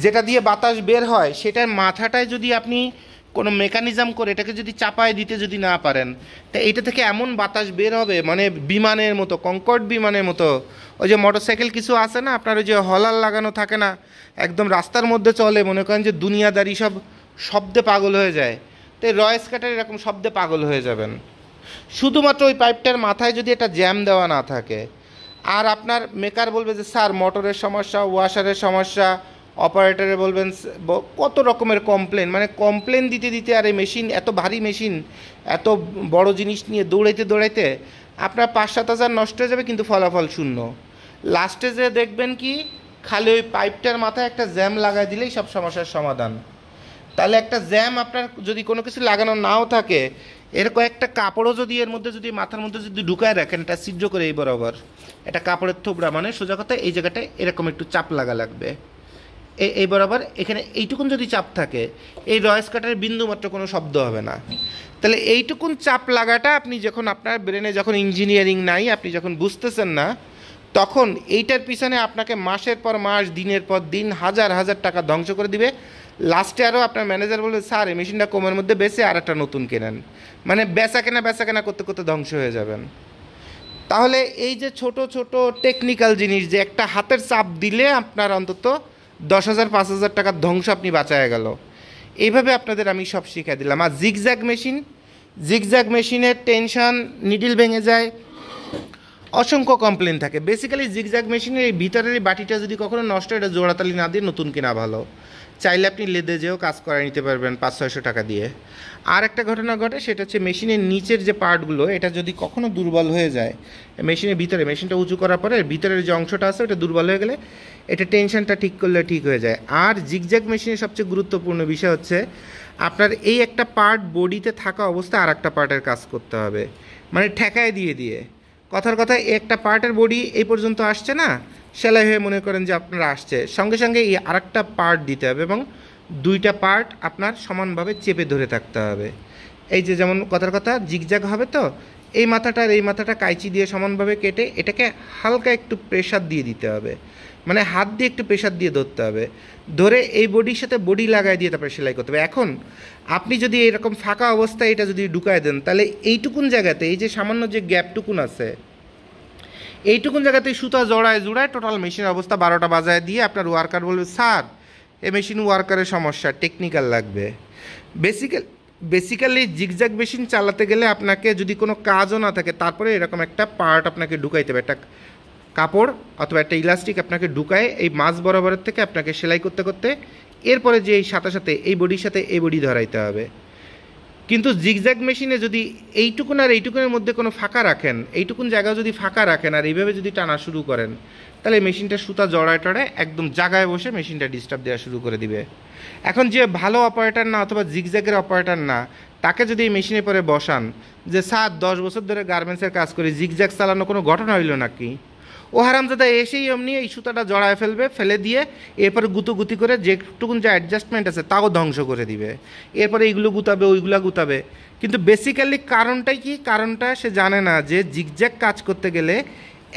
যেটা দিয়ে বাতাস বের হয় সেটার মাথাটায় যদি আপনি কোনো মেকানিজম করে এটাকে যদি চাপায় দিতে যদি না পারেন, তা এটা থেকে এমন বাতাস বের হবে, মানে বিমানের মতো, কনকর্ড বিমানের মতো। ওই যে মোটরসাইকেল কিছু আছে না আপনার, ওই যে হলার লাগানো থাকে না, একদম রাস্তার মধ্যে চলে, মনে করেন যে দুনিয়াদারি সব শব্দে পাগল হয়ে যায়। তো এই রয়েস কাটার এরকম শব্দে পাগল হয়ে যাবেন। শুধুমাত্র ওই পাইপটার মাথায় যদি একটা জ্যাম দেওয়া না থাকে, আর আপনার মেকার বলবে যে স্যার মোটরের সমস্যা, ওয়াশারের সমস্যা, অপারেটরে বলবেন কত রকমের কমপ্লেন, মানে কমপ্লেন দিতে দিতে, আর এই মেশিন এত ভারী মেশিন, এত বড় জিনিস নিয়ে দৌড়াইতে দৌড়াইতে আপনার 5-7 হাজার নষ্ট হয়ে যাবে, কিন্তু ফলাফল শূন্য। লাস্টে যে দেখবেন কি, খালি ওই পাইপটার মাথায় একটা জ্যাম লাগাই দিলেই সব সমস্যার সমাধান। তাহলে একটা জ্যাম আপনার যদি কোনো কিছু লাগানো নাও থাকে, এর কয়েকটা কাপড়ও যদি এর মধ্যে যদি মাথার মধ্যে যদি ঢুকায় রাখেন, এটা ছিদ্র করে এই বরাবর এটা কাপড়ের থোবড়া, মানে সোজা কথা এই জায়গাটায় এরকম একটু চাপ লাগা লাগবে, এই বরাবর এখানে এইটুকুন যদি চাপ থাকে, এই রয়েস কাটারের বিন্দু মাত্র কোনো শব্দ হবে না। তাহলে এইটুকুন চাপ লাগাটা আপনি যখন আপনার ব্রেনে যখন ইঞ্জিনিয়ারিং নাই, আপনি যখন বুঝতেছেন না, তখন এইটার পিছনে আপনাকে মাসের পর মাস, দিনের পর দিন, হাজার হাজার টাকা ধ্বংস করে দিবে। লাস্টে আরও আপনার ম্যানেজার বলবে স্যার এই মেশিনটা কমের মধ্যে বেচে আর একটা নতুন কেনেন, মানে বেচা কেনা করতে করতে ধ্বংস হয়ে যাবেন। তাহলে এই যে ছোট ছোট টেকনিক্যাল জিনিস, যে একটা হাতের চাপ দিলে আপনার অন্তত 10,000 5,000 টাকার ধ্বংস আপনি বাঁচায় গেল, এইভাবে আপনাদের আমি সব শিখিয়ে দিলাম। আর জিগজ্যাগ মেশিনের টেনশন, নিডিল ভেঙে যায়, অসংখ্য কমপ্লেন থাকে। বেসিক্যালি জিগজ্যাগ মেশিনের এই ভিতরের এই বাটিটা যদি কখনো নষ্ট হয়, এটা জোড়াতালি না দিয়ে নতুন কেনা ভালো। চাইলে আপনি লেদে যেও কাজ করায় নিতে পারবেন 500-600 টাকা দিয়ে। আর একটা ঘটনা ঘটে, সেটা হচ্ছে মেশিনের নিচের যে পার্টগুলো, এটা যদি কখনো দুর্বল হয়ে যায়, মেশিনের ভিতরে, মেশিনটা উঁচু করার পরে ভিতরের যে অংশটা আছে ওটা দুর্বল হয়ে গেলে, এটা টেনশনটা ঠিক করলে ঠিক হয়ে যায়। আর জিগজ্যাগ মেশিনের সবচেয়ে গুরুত্বপূর্ণ বিষয় হচ্ছে আপনার এই একটা পার্ট বডিতে থাকা অবস্থায় আর একটা পার্টের কাজ করতে হবে, মানে ঠেকায় দিয়ে দিয়ে। কথার কথা, একটা পার্টের বডি এই পর্যন্ত আসছে না, সেলাই হয়ে মনে করেন যে আপনার আসছে, সঙ্গে সঙ্গে এই আরেকটা পার্ট দিতে হবে, এবং 2টা পার্ট আপনার সমানভাবে চেপে ধরে থাকতে হবে। এই যে যেমন কথার কথা জিগজ্যাগ হবে, তো এই মাথাটা আর এই মাথাটা কাঁচি দিয়ে সমানভাবে কেটে এটাকে হালকা একটু প্রেশার দিয়ে দিতে হবে, মানে হাত দিয়ে একটু প্রেশার দিয়ে ধরতে হবে, ধরে এই বডির সাথে বডি লাগাই দিয়ে তারপরে সেলাই করতে হবে। এখন আপনি যদি এরকম ফাঁকা অবস্থায় এটা যদি ঢুকায় দেন, তাহলে এইটুকুন জায়গাতে, এই যে সামান্য যে গ্যাপটুকুন আছে, এইটুকুন জায়গাতেই সুতা জোড়ায় টোটাল মেশিনের অবস্থা 12টা বাজায় দিয়ে আপনার ওয়ার্কার বলবে স্যার এই মেশিন ওয়ার্কারের সমস্যা, টেকনিক্যাল লাগবে। বেসিক্যালি জিগজ্যাগ মেশিন চালাতে গেলে আপনাকে যদি কোনো কাজও না থাকে, তারপরে এরকম একটা পার্ট আপনাকে ঢুকাইতে হবে, একটা কাপড় অথবা একটা ইলাস্টিক আপনাকে ঢুকায় এই মাছ বরাবরের থেকে আপনাকে সেলাই করতে করতে, এরপরে যে এই সাথে সাথে এই বডির সাথে এই বডি ধরাইতে হবে। কিন্তু জিগজ্যাগ মেশিনে যদি এইটুকুন আর এইটুকুনের মধ্যে কোনো ফাঁকা রাখেন, এইটুকুন জায়গা যদি ফাঁকা রাখেন আর এইভাবে যদি টানা শুরু করেন, তাহলে মেশিনটা সুতা জড়ায় টড়ায় একদম জায়গায় বসে মেশিনটা ডিস্টার্ব দেওয়া শুরু করে দিবে। এখন যে ভালো অপারেটর না অথবা জিগজ্যাগের অপারেটর না, তাকে যদি এই মেশিনে পরে বসান যে 7-10 বছর ধরে গার্মেন্টসের কাজ করি, জিগজ্যাগ চালানো কোনো ঘটনা হইল নাকি, ও হারামজাদা এসেই এমনি এই সুতাটা জড়ায় ফেলবে, ফেলে দিয়ে এরপরে গুতি করে যেটুকুন যে অ্যাডজাস্টমেন্ট আছে তাও ধ্বংস করে দিবে। এরপরে এইগুলো গুতাবে, ওইগুলো গুতাবে। কিন্তু বেসিক্যালি কারণটাই কি? কারণটা সে জানে না যে জিগজ্যাগ কাজ করতে গেলে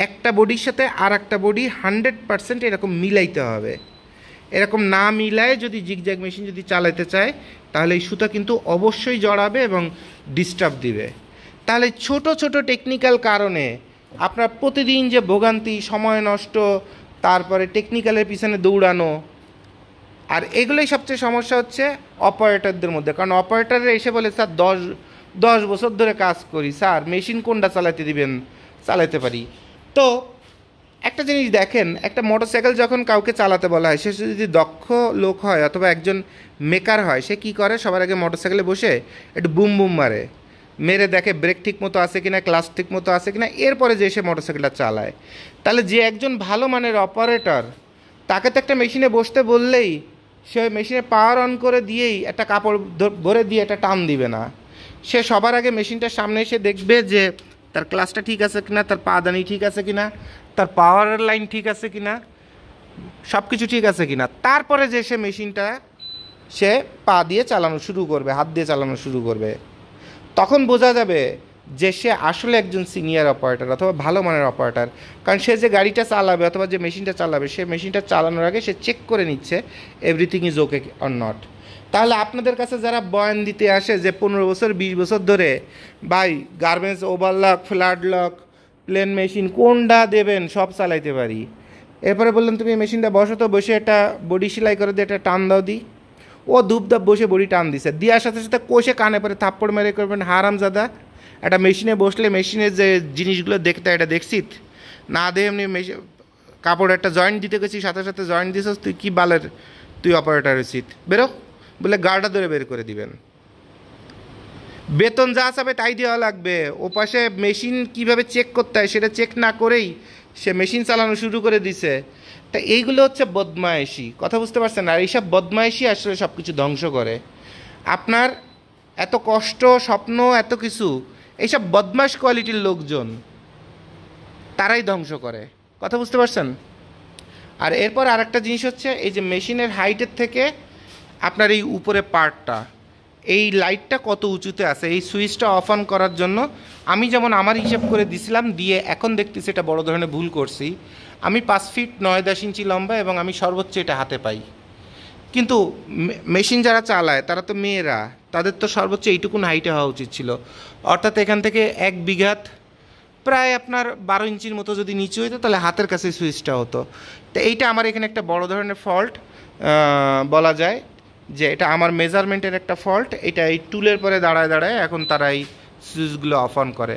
একটা বডির সাথে আর একটা বডি 100% এরকম মিলাইতে হবে। এরকম না মিলায় যদি জিগজ্যাগ মেশিন যদি চালাতে চায়, তাহলে এই সুতা কিন্তু অবশ্যই জড়াবে এবং ডিস্টার্ব দিবে। তাহলে ছোট ছোট টেকনিক্যাল কারণে আপনার প্রতিদিন যে ভোগান্তি, সময় নষ্ট, তারপরে টেকনিক্যালের পিছনে দৌড়ানো, আর এগুলোই সবচেয়ে সমস্যা হচ্ছে অপারেটরদের মধ্যে। কারণ অপারেটররা এসে বলে, স্যার 10 বছর ধরে কাজ করি, স্যার মেশিন কোনটা চালাতে দিবেন? চালাতে পারি। তো একটা জিনিস দেখেন, একটা মোটরসাইকেল যখন কাউকে চালাতে বলা হয়, সে যদি দক্ষ লোক হয় অথবা একজন মেকার হয়, সে কী করে? সবার আগে মোটরসাইকেলে বসে একটু বুম বুম মারে, মেরে দেখে ব্রেক ঠিক মতো আছে কিনা, ক্লাচ ঠিক মতো আছে কিনা, এরপরে যে সে মোটরসাইকেলটা চালায়। তাহলে যে একজন ভালো মানের অপারেটর, তাকে তো একটা মেশিনে বসতে বললেই সে মেশিনে পাওয়ার অন করে দিয়েই একটা কাপড় ভরে দিয়ে একটা টান দিবে না। সে সবার আগে মেশিনটার সামনে এসে দেখবে যে তার ক্লাচটা ঠিক আছে কিনা, তার পাদানি ঠিক আছে কিনা, তার পাওয়ারের লাইন ঠিক আছে কিনা, সব কিছু ঠিক আছে কিনা। তারপরে যে সে মেশিনটা সে পা দিয়ে চালানো শুরু করবে, হাত দিয়ে চালানো শুরু করবে। তখন বোঝা যাবে যে সে আসলে একজন সিনিয়র অপারেটর অথবা ভালো মানের অপারেটর। কারণ সে যে গাড়িটা চালাবে অথবা যে মেশিনটা চালাবে, সে মেশিনটা চালানোর আগে সে চেক করে নিচ্ছে everything is okay or not. তাহলে আপনাদের কাছে যারা বয়ান দিতে আসে যে 15 বছর 20 বছর ধরে ভাই garments, overlock, flat lock, plain machine কোনটা দেবেন সব চালাইতে পারি, এরপরে বললাম তুমি এই মেশিনটা বসো তো, বসে একটা বডি সেলাই করে দিয়ে একটা টান দাও দিই, ও ধূপধাপ বসে বডি টান দিছে, দেওয়ার সাথে সাথে কষে কানে পরে থাপ্পড় মেরে করবেন, হারামজাদা একটা মেশিনে বসলে মেশিনের যে জিনিসগুলো দেখতে এটা দেখছিস না, দে এমনি কাপড় একটা জয়েন্ট দিতে গেছি, সাথে সাথে জয়েন্ট দিছিস, তুই কি বালের তুই অপারেটর হয়েছিস, বেরো বলে গাড়টা ধরে বের করে দিবেন। বেতন যা চাবে তাই দেওয়া লাগবে। ও পাশে মেশিন কীভাবে চেক করতে হয় সেটা চেক না করেই সে মেশিন চালানো শুরু করে দিছে। তা এইগুলো হচ্ছে বদমায়েশি, কথা বুঝতে পারছেন? আর এইসব বদমায়েশি আসলে সব কিছু ধ্বংস করে। আপনার এত কষ্ট, স্বপ্ন, এত কিছু এইসব বদমাশ কোয়ালিটির লোকজন তারাই ধ্বংস করে, কথা বুঝতে পারছেন? আর এরপর আরেকটা জিনিস হচ্ছে, এই যে মেশিনের হাইটের থেকে আপনার এই উপরে পার্টটা, এই লাইটটা কত উঁচুতে আছে, এই সুইচটা অফ অন করার জন্য আমি যেমন আমার হিসাব করে দিছিলাম, দিয়ে এখন দেখতেছি এটা বড় ধরনের ভুল করছি। আমি 5 ফিট 9-10 ইঞ্চি লম্বা এবং আমি সর্বোচ্চ এটা হাতে পাই। কিন্তু মেশিন যারা চালায় তারা তো মেয়েরা, তাদের তো সর্বোচ্চ এইটুকুন হাইটে হওয়া উচিত ছিল। অর্থাৎ এখান থেকে 1 বিঘাত প্রায় আপনার 12 ইঞ্চির মতো যদি নিচু হইতো, তাহলে হাতের কাছে সুইচটা হতো। তো এইটা আমার এখানে একটা বড় ধরনের ফল্ট বলা যায়, যে এটা আমার মেজারমেন্টের একটা ফল্ট। এটা এই টুলের পরে দাঁড়ায় দাঁড়ায় এখন তারা এই সুইচগুলো অফ অন করে।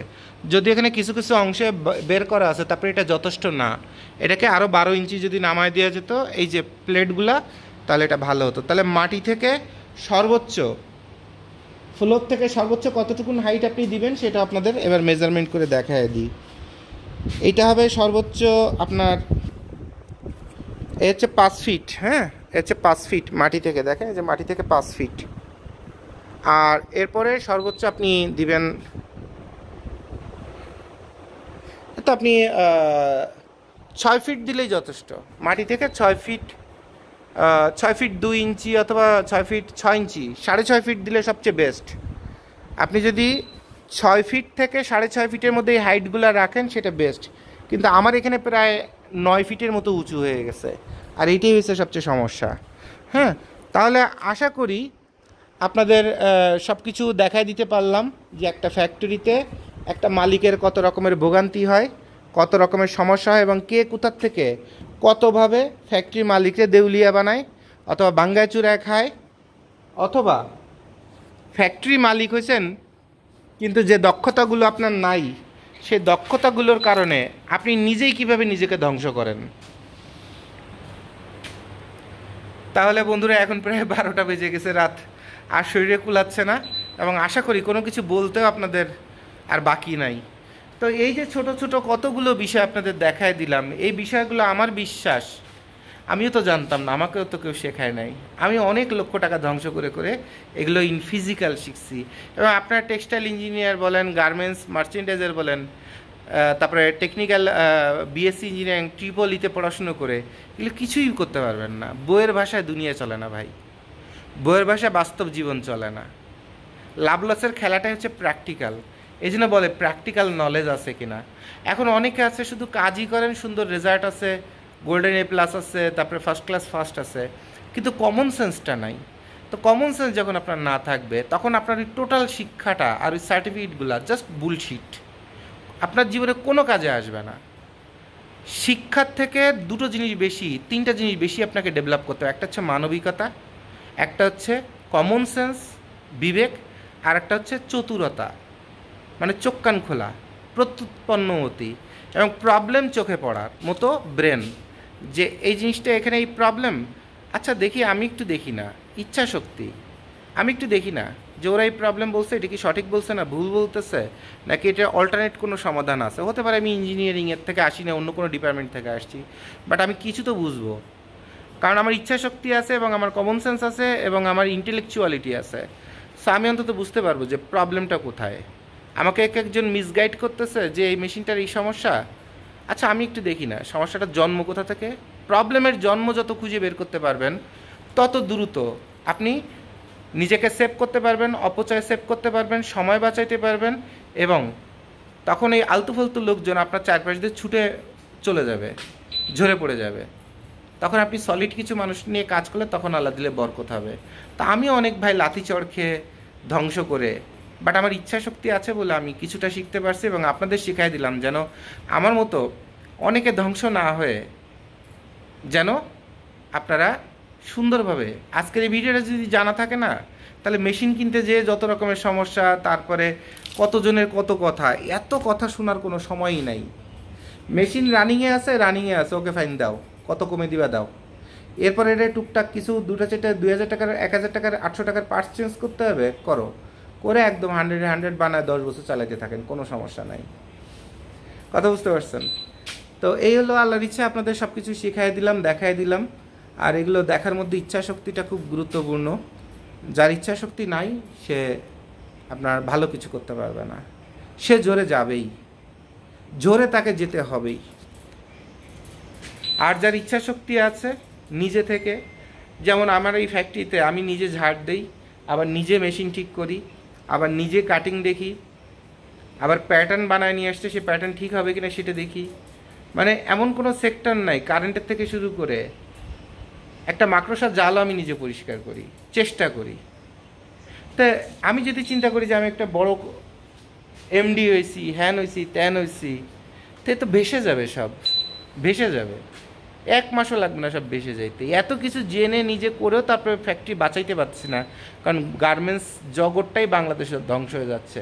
যদি এখানে কিছু কিছু অংশে বের করা আছে, তারপরে এটা যথেষ্ট না, এটাকে আরও 12 ইঞ্চি যদি নামায় দেওয়া যেত এই যে প্লেটগুলা, তাহলে এটা ভালো হতো। তাহলে মাটি থেকে সর্বোচ্চ, ফ্লোর থেকে সর্বোচ্চ কতটুকুন হাইট আপনি দিবেন সেটা আপনাদের এবার মেজারমেন্ট করে দেখায় দিই। এইটা হবে সর্বোচ্চ আপনার, এ হচ্ছে 5 ফিট, হ্যাঁ এ হচ্ছে 5 ফিট মাটি থেকে, দেখেন যে মাটি থেকে 5 ফিট। আর এরপরে সর্বোচ্চ আপনি দিবেন, তো আপনি 6 ফিট দিলেই যথেষ্ট। মাটি থেকে 6 ফিট, 6 ফিট 2 ইঞ্চি অথবা 6 ফিট 6 ইঞ্চি, 6.5 ফিট দিলে সবচেয়ে বেস্ট। আপনি যদি 6 ফিট থেকে 6.5 ফিটের মধ্যে এই হাইটগুলো রাখেন সেটা বেস্ট। কিন্তু আমার এখানে প্রায় 9 ফিটের মতো উঁচু হয়ে গেছে, আর এইটাই হচ্ছে সবচেয়ে সমস্যা। হ্যাঁ, তাহলে আশা করি আপনাদের সব কিছু দেখাই দিতে পারলাম যে একটা ফ্যাক্টরিতে একটা মালিকের কত রকমের ভোগান্তি হয়, কত রকমের সমস্যা হয়, এবং কে কোথার থেকে কতভাবে ফ্যাক্টরি মালিককে দেউলিয়া বানায় অথবা বাঙ্গায় চূড়ায় খায়, অথবা ফ্যাক্টরি মালিক হয়েছেন কিন্তু যে দক্ষতাগুলো আপনার নাই, সেই দক্ষতাগুলোর কারণে আপনি নিজেই কিভাবে নিজেকে ধ্বংস করেন। তাহলে বন্ধুরা এখন প্রায় 12টা বেজে গেছে রাত, আর শরীরে কুলাচ্ছে না। এবং আশা করি কোনো কিছু বলতেও আপনাদের আর বাকি নাই। তো এই যে ছোট ছোট কতগুলো বিষয় আপনাদের দেখায় দিলাম, এই বিষয়গুলো আমার বিশ্বাস আমিও তো জানতাম না, আমাকেও তো কেউ শেখায় নাই। আমি অনেক লক্ষ টাকা ধ্বংস করে করে এগুলো ইন ফিজিক্যাল শিখছি। এবং আপনার টেক্সটাইল ইঞ্জিনিয়ার বলেন, গার্মেন্টস মার্চেন্ডাইজার বলেন, তারপরে টেকনিক্যাল বিএসসি ইঞ্জিনিয়ারিং ট্রিপলিতে পড়াশুনো করে এগুলো কিছুই করতে পারবেন না। বইয়ের ভাষায় দুনিয়া চলে না ভাই, বইয়ের ভাষায় বাস্তব জীবন চলে না। লাভ লসের খেলাটাই হচ্ছে প্র্যাকটিক্যাল। এই জন্য বলে প্র্যাকটিক্যাল নলেজ আছে কিনা। এখন অনেকে আছে শুধু কাজই করেন, সুন্দর রেজাল্ট আছে, গোল্ডেন এ প্লাস আছে, তারপরে ফার্স্ট ক্লাস ফার্স্ট আছে, কিন্তু কমন সেন্সটা নাই। তো কমন সেন্স যখন আপনার না থাকবে তখন আপনার ওই টোটাল শিক্ষাটা আর ওই সার্টিফিকেটগুলো জাস্ট বুলশিট, আপনার জীবনে কোনো কাজে আসবে না। শিক্ষার থেকে দুটো জিনিস বেশি, তিনটা জিনিস বেশি আপনাকে ডেভেলপ করতে হবে। একটা হচ্ছে মানবিকতা, একটা হচ্ছে কমন সেন্স বিবেক, আর একটা হচ্ছে চতুরতা, মানে চোখ কান খোলা, প্রত্যুৎপন্নমতি এবং প্রবলেম চোখে পড়ার মতো ব্রেন, যে এই জিনিসটা এখানে এই প্রবলেম, আচ্ছা দেখি আমি একটু দেখি না, ইচ্ছা শক্তি, আমি একটু দেখি না যে ওরা এই প্রবলেম বলছে এটা কি সঠিক বলছে না ভুল বলতেছে, নাকি এটা অল্টারনেট কোনো সমাধান আছে। হতে পারে আমি ইঞ্জিনিয়ারিংয়ের থেকে আসি না, অন্য কোনো ডিপার্টমেন্ট থেকে আসছি, বাট আমি কিছু তো বুঝবো, কারণ আমার ইচ্ছা শক্তি আছে এবং আমার কমন সেন্স আছে এবং আমার ইন্টেলেকচুয়ালিটি আছে। সো আমি অন্তত বুঝতে পারবো যে প্রবলেমটা কোথায়। আমাকে এক একজন মিসগাইড করতেছে যে এই মেশিনটার এই সমস্যা, আচ্ছা আমি একটু দেখি না সমস্যাটার জন্ম কোথা থেকে। প্রবলেমের জন্ম যত খুঁজে বের করতে পারবেন তত দ্রুত আপনি নিজেকে সেভ করতে পারবেন, অপচয় সেভ করতে পারবেন, সময় বাঁচাইতে পারবেন, এবং তখন এই আলতু ফালতু লোকজন আপনার চারপাশ দিয়ে ছুটে চলে যাবে, ঝরে পড়ে যাবে। তখন আপনি সলিড কিছু মানুষ নিয়ে কাজ করলে তখন আল্লাহ দিলে বরকত হবে। তা আমি অনেক ভাই লাথি চড় খেয়ে ধ্বংস করে, বাট আমার ইচ্ছা শক্তি আছে বলে আমি কিছুটা শিখতে পারছি এবং আপনাদের শিখাই দিলাম যেন আমার মতো অনেকে ধ্বংস না হয়ে যেন আপনারা সুন্দরভাবে, আজকের এই ভিডিওটা যদি জানা থাকে না তাহলে মেশিন কিনতে যেয়ে যত রকমের সমস্যা, তারপরে কতজনের কত কথা, এত কথা শোনার কোনো সময়ই নাই। মেশিন রানিংয়ে আছে, ওকে ফাইন দাও, কত কমে দিবা দাও, এরপর এটা টুকটাক কিছু 2-4 টাকার 1000 টাকার 800 টাকার পার্টস চেঞ্জ করতে হবে, করো, করে একদম 100 বানায় 10 বছর চালাতে থাকেন, কোনো সমস্যা নাই। কথা বুঝতে পারছেন? তো এই হলো আল্লাহর ইচ্ছা, আপনাদের সব কিছু শিখাই দিলাম, দেখাই দিলাম। আর এগুলো দেখার মধ্যে ইচ্ছা শক্তিটা খুব গুরুত্বপূর্ণ। যার ইচ্ছা শক্তি নাই সে আপনার ভালো কিছু করতে পারবে না, সে জোরে যাবেই, জোরে তাকে যেতে হবেই। আর যার ইচ্ছা শক্তি আছে নিজে থেকে, যেমন আমার এই ফ্যাক্টরিতে আমি নিজে ঝাড় দেই, আবার নিজে মেশিন ঠিক করি, আবার নিজে কাটিং দেখি, আবার প্যাটার্ন বানায় নিয়ে আসছে, সে প্যাটার্ন ঠিক হবে কিনা সেটা দেখি। মানে এমন কোনো সেক্টর নাই, কারেন্টের থেকে শুরু করে একটা মাকড়সার জালও আমি নিজে পরিষ্কার করি, চেষ্টা করি। তা আমি যদি চিন্তা করি যে আমি একটা বড় এমডি হয়েছি, হ্যান হয়েছি, ত্যান হয়েছি, তো ভেসে যাবে, সব ভেসে যাবে, 1 মাসও লাগবে না সব ভেসে যাইতে। এত কিছু জেনে নিজে করেও তারপরে ফ্যাক্টরি বাঁচাইতে পারছি না, কারণ গার্মেন্টস জগৎটাই বাংলাদেশের ধ্বংস হয়ে যাচ্ছে।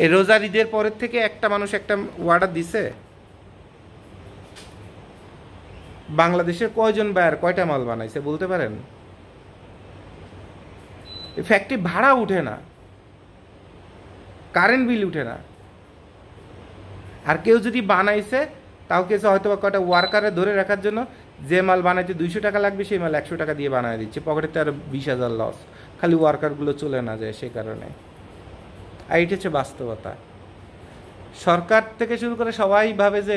এই রোজার ঈদের পরের থেকে একটা মানুষ একটা অর্ডার দিছে, বাংলাদেশের কয়জন বায়ার কয়টা মাল বানাইছে বলতে পারেন? ফ্যাক্টরি ভাড়া উঠে না, কারেন্ট বিল উঠে না। আর কেউ যদি বানাইছে তাও কেছে হয়তো বা কয়টা ওয়ার্কারে ধরে রাখার জন্য, যে মাল বানাইতে 200 টাকা লাগবে সেই মাল 100 টাকা দিয়ে বানায় দিচ্ছে, পকেটেতে আর 20,000 লস, খালি ওয়ার্কারগুলো চলে না যায় সে কারণে। আর এটা হচ্ছে বাস্তবতা। সরকার থেকে শুরু করে সবাই ভাবে যে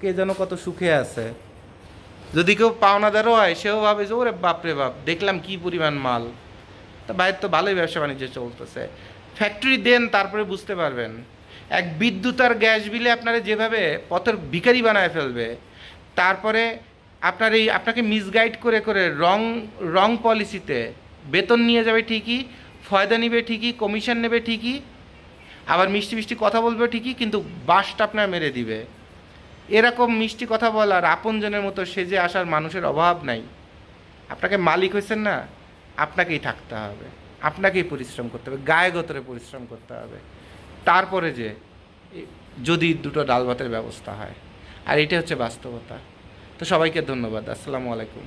কে যেন কত সুখে আছে, যদি কেউ পাওনাদারও হয় সেও ভাবে যে ওরে বাপরে বাপ দেখলাম কি পরিমাণ মাল, তা বাইরে তো ভালোই ব্যবসা বাণিজ্য চলতেছে। ফ্যাক্টরি দেন তারপরে বুঝতে পারবেন। এক বিদ্যুৎ আর গ্যাস বিলে আপনারা যেভাবে পথের ভিখারি বানায় ফেলবে, তারপরে আপনাকে মিসগাইড করে করে রং পলিসিতে বেতন নিয়ে যাবে ঠিকই, ফয়দা নিবে ঠিকই, কমিশন নেবে ঠিকই, আবার মিষ্টি মিষ্টি কথা বলবে ঠিকই, কিন্তু বাসটা আপনার মেরে দিবে। এরকম মিষ্টি কথা বলার আপনজনের মতো সেজে আসার মানুষের অভাব নাই। আপনাকে মালিক হয়েছেন না, আপনাকেই থাকতে হবে, আপনাকেই পরিশ্রম করতে হবে, গায়ে গতরে পরিশ্রম করতে হবে, তারপরে যে যদি দুটো ডাল ভাতের ব্যবস্থা হয়। আর এটা হচ্ছে বাস্তবতা। তো সবাইকে ধন্যবাদ। আসসালামু আলাইকুম।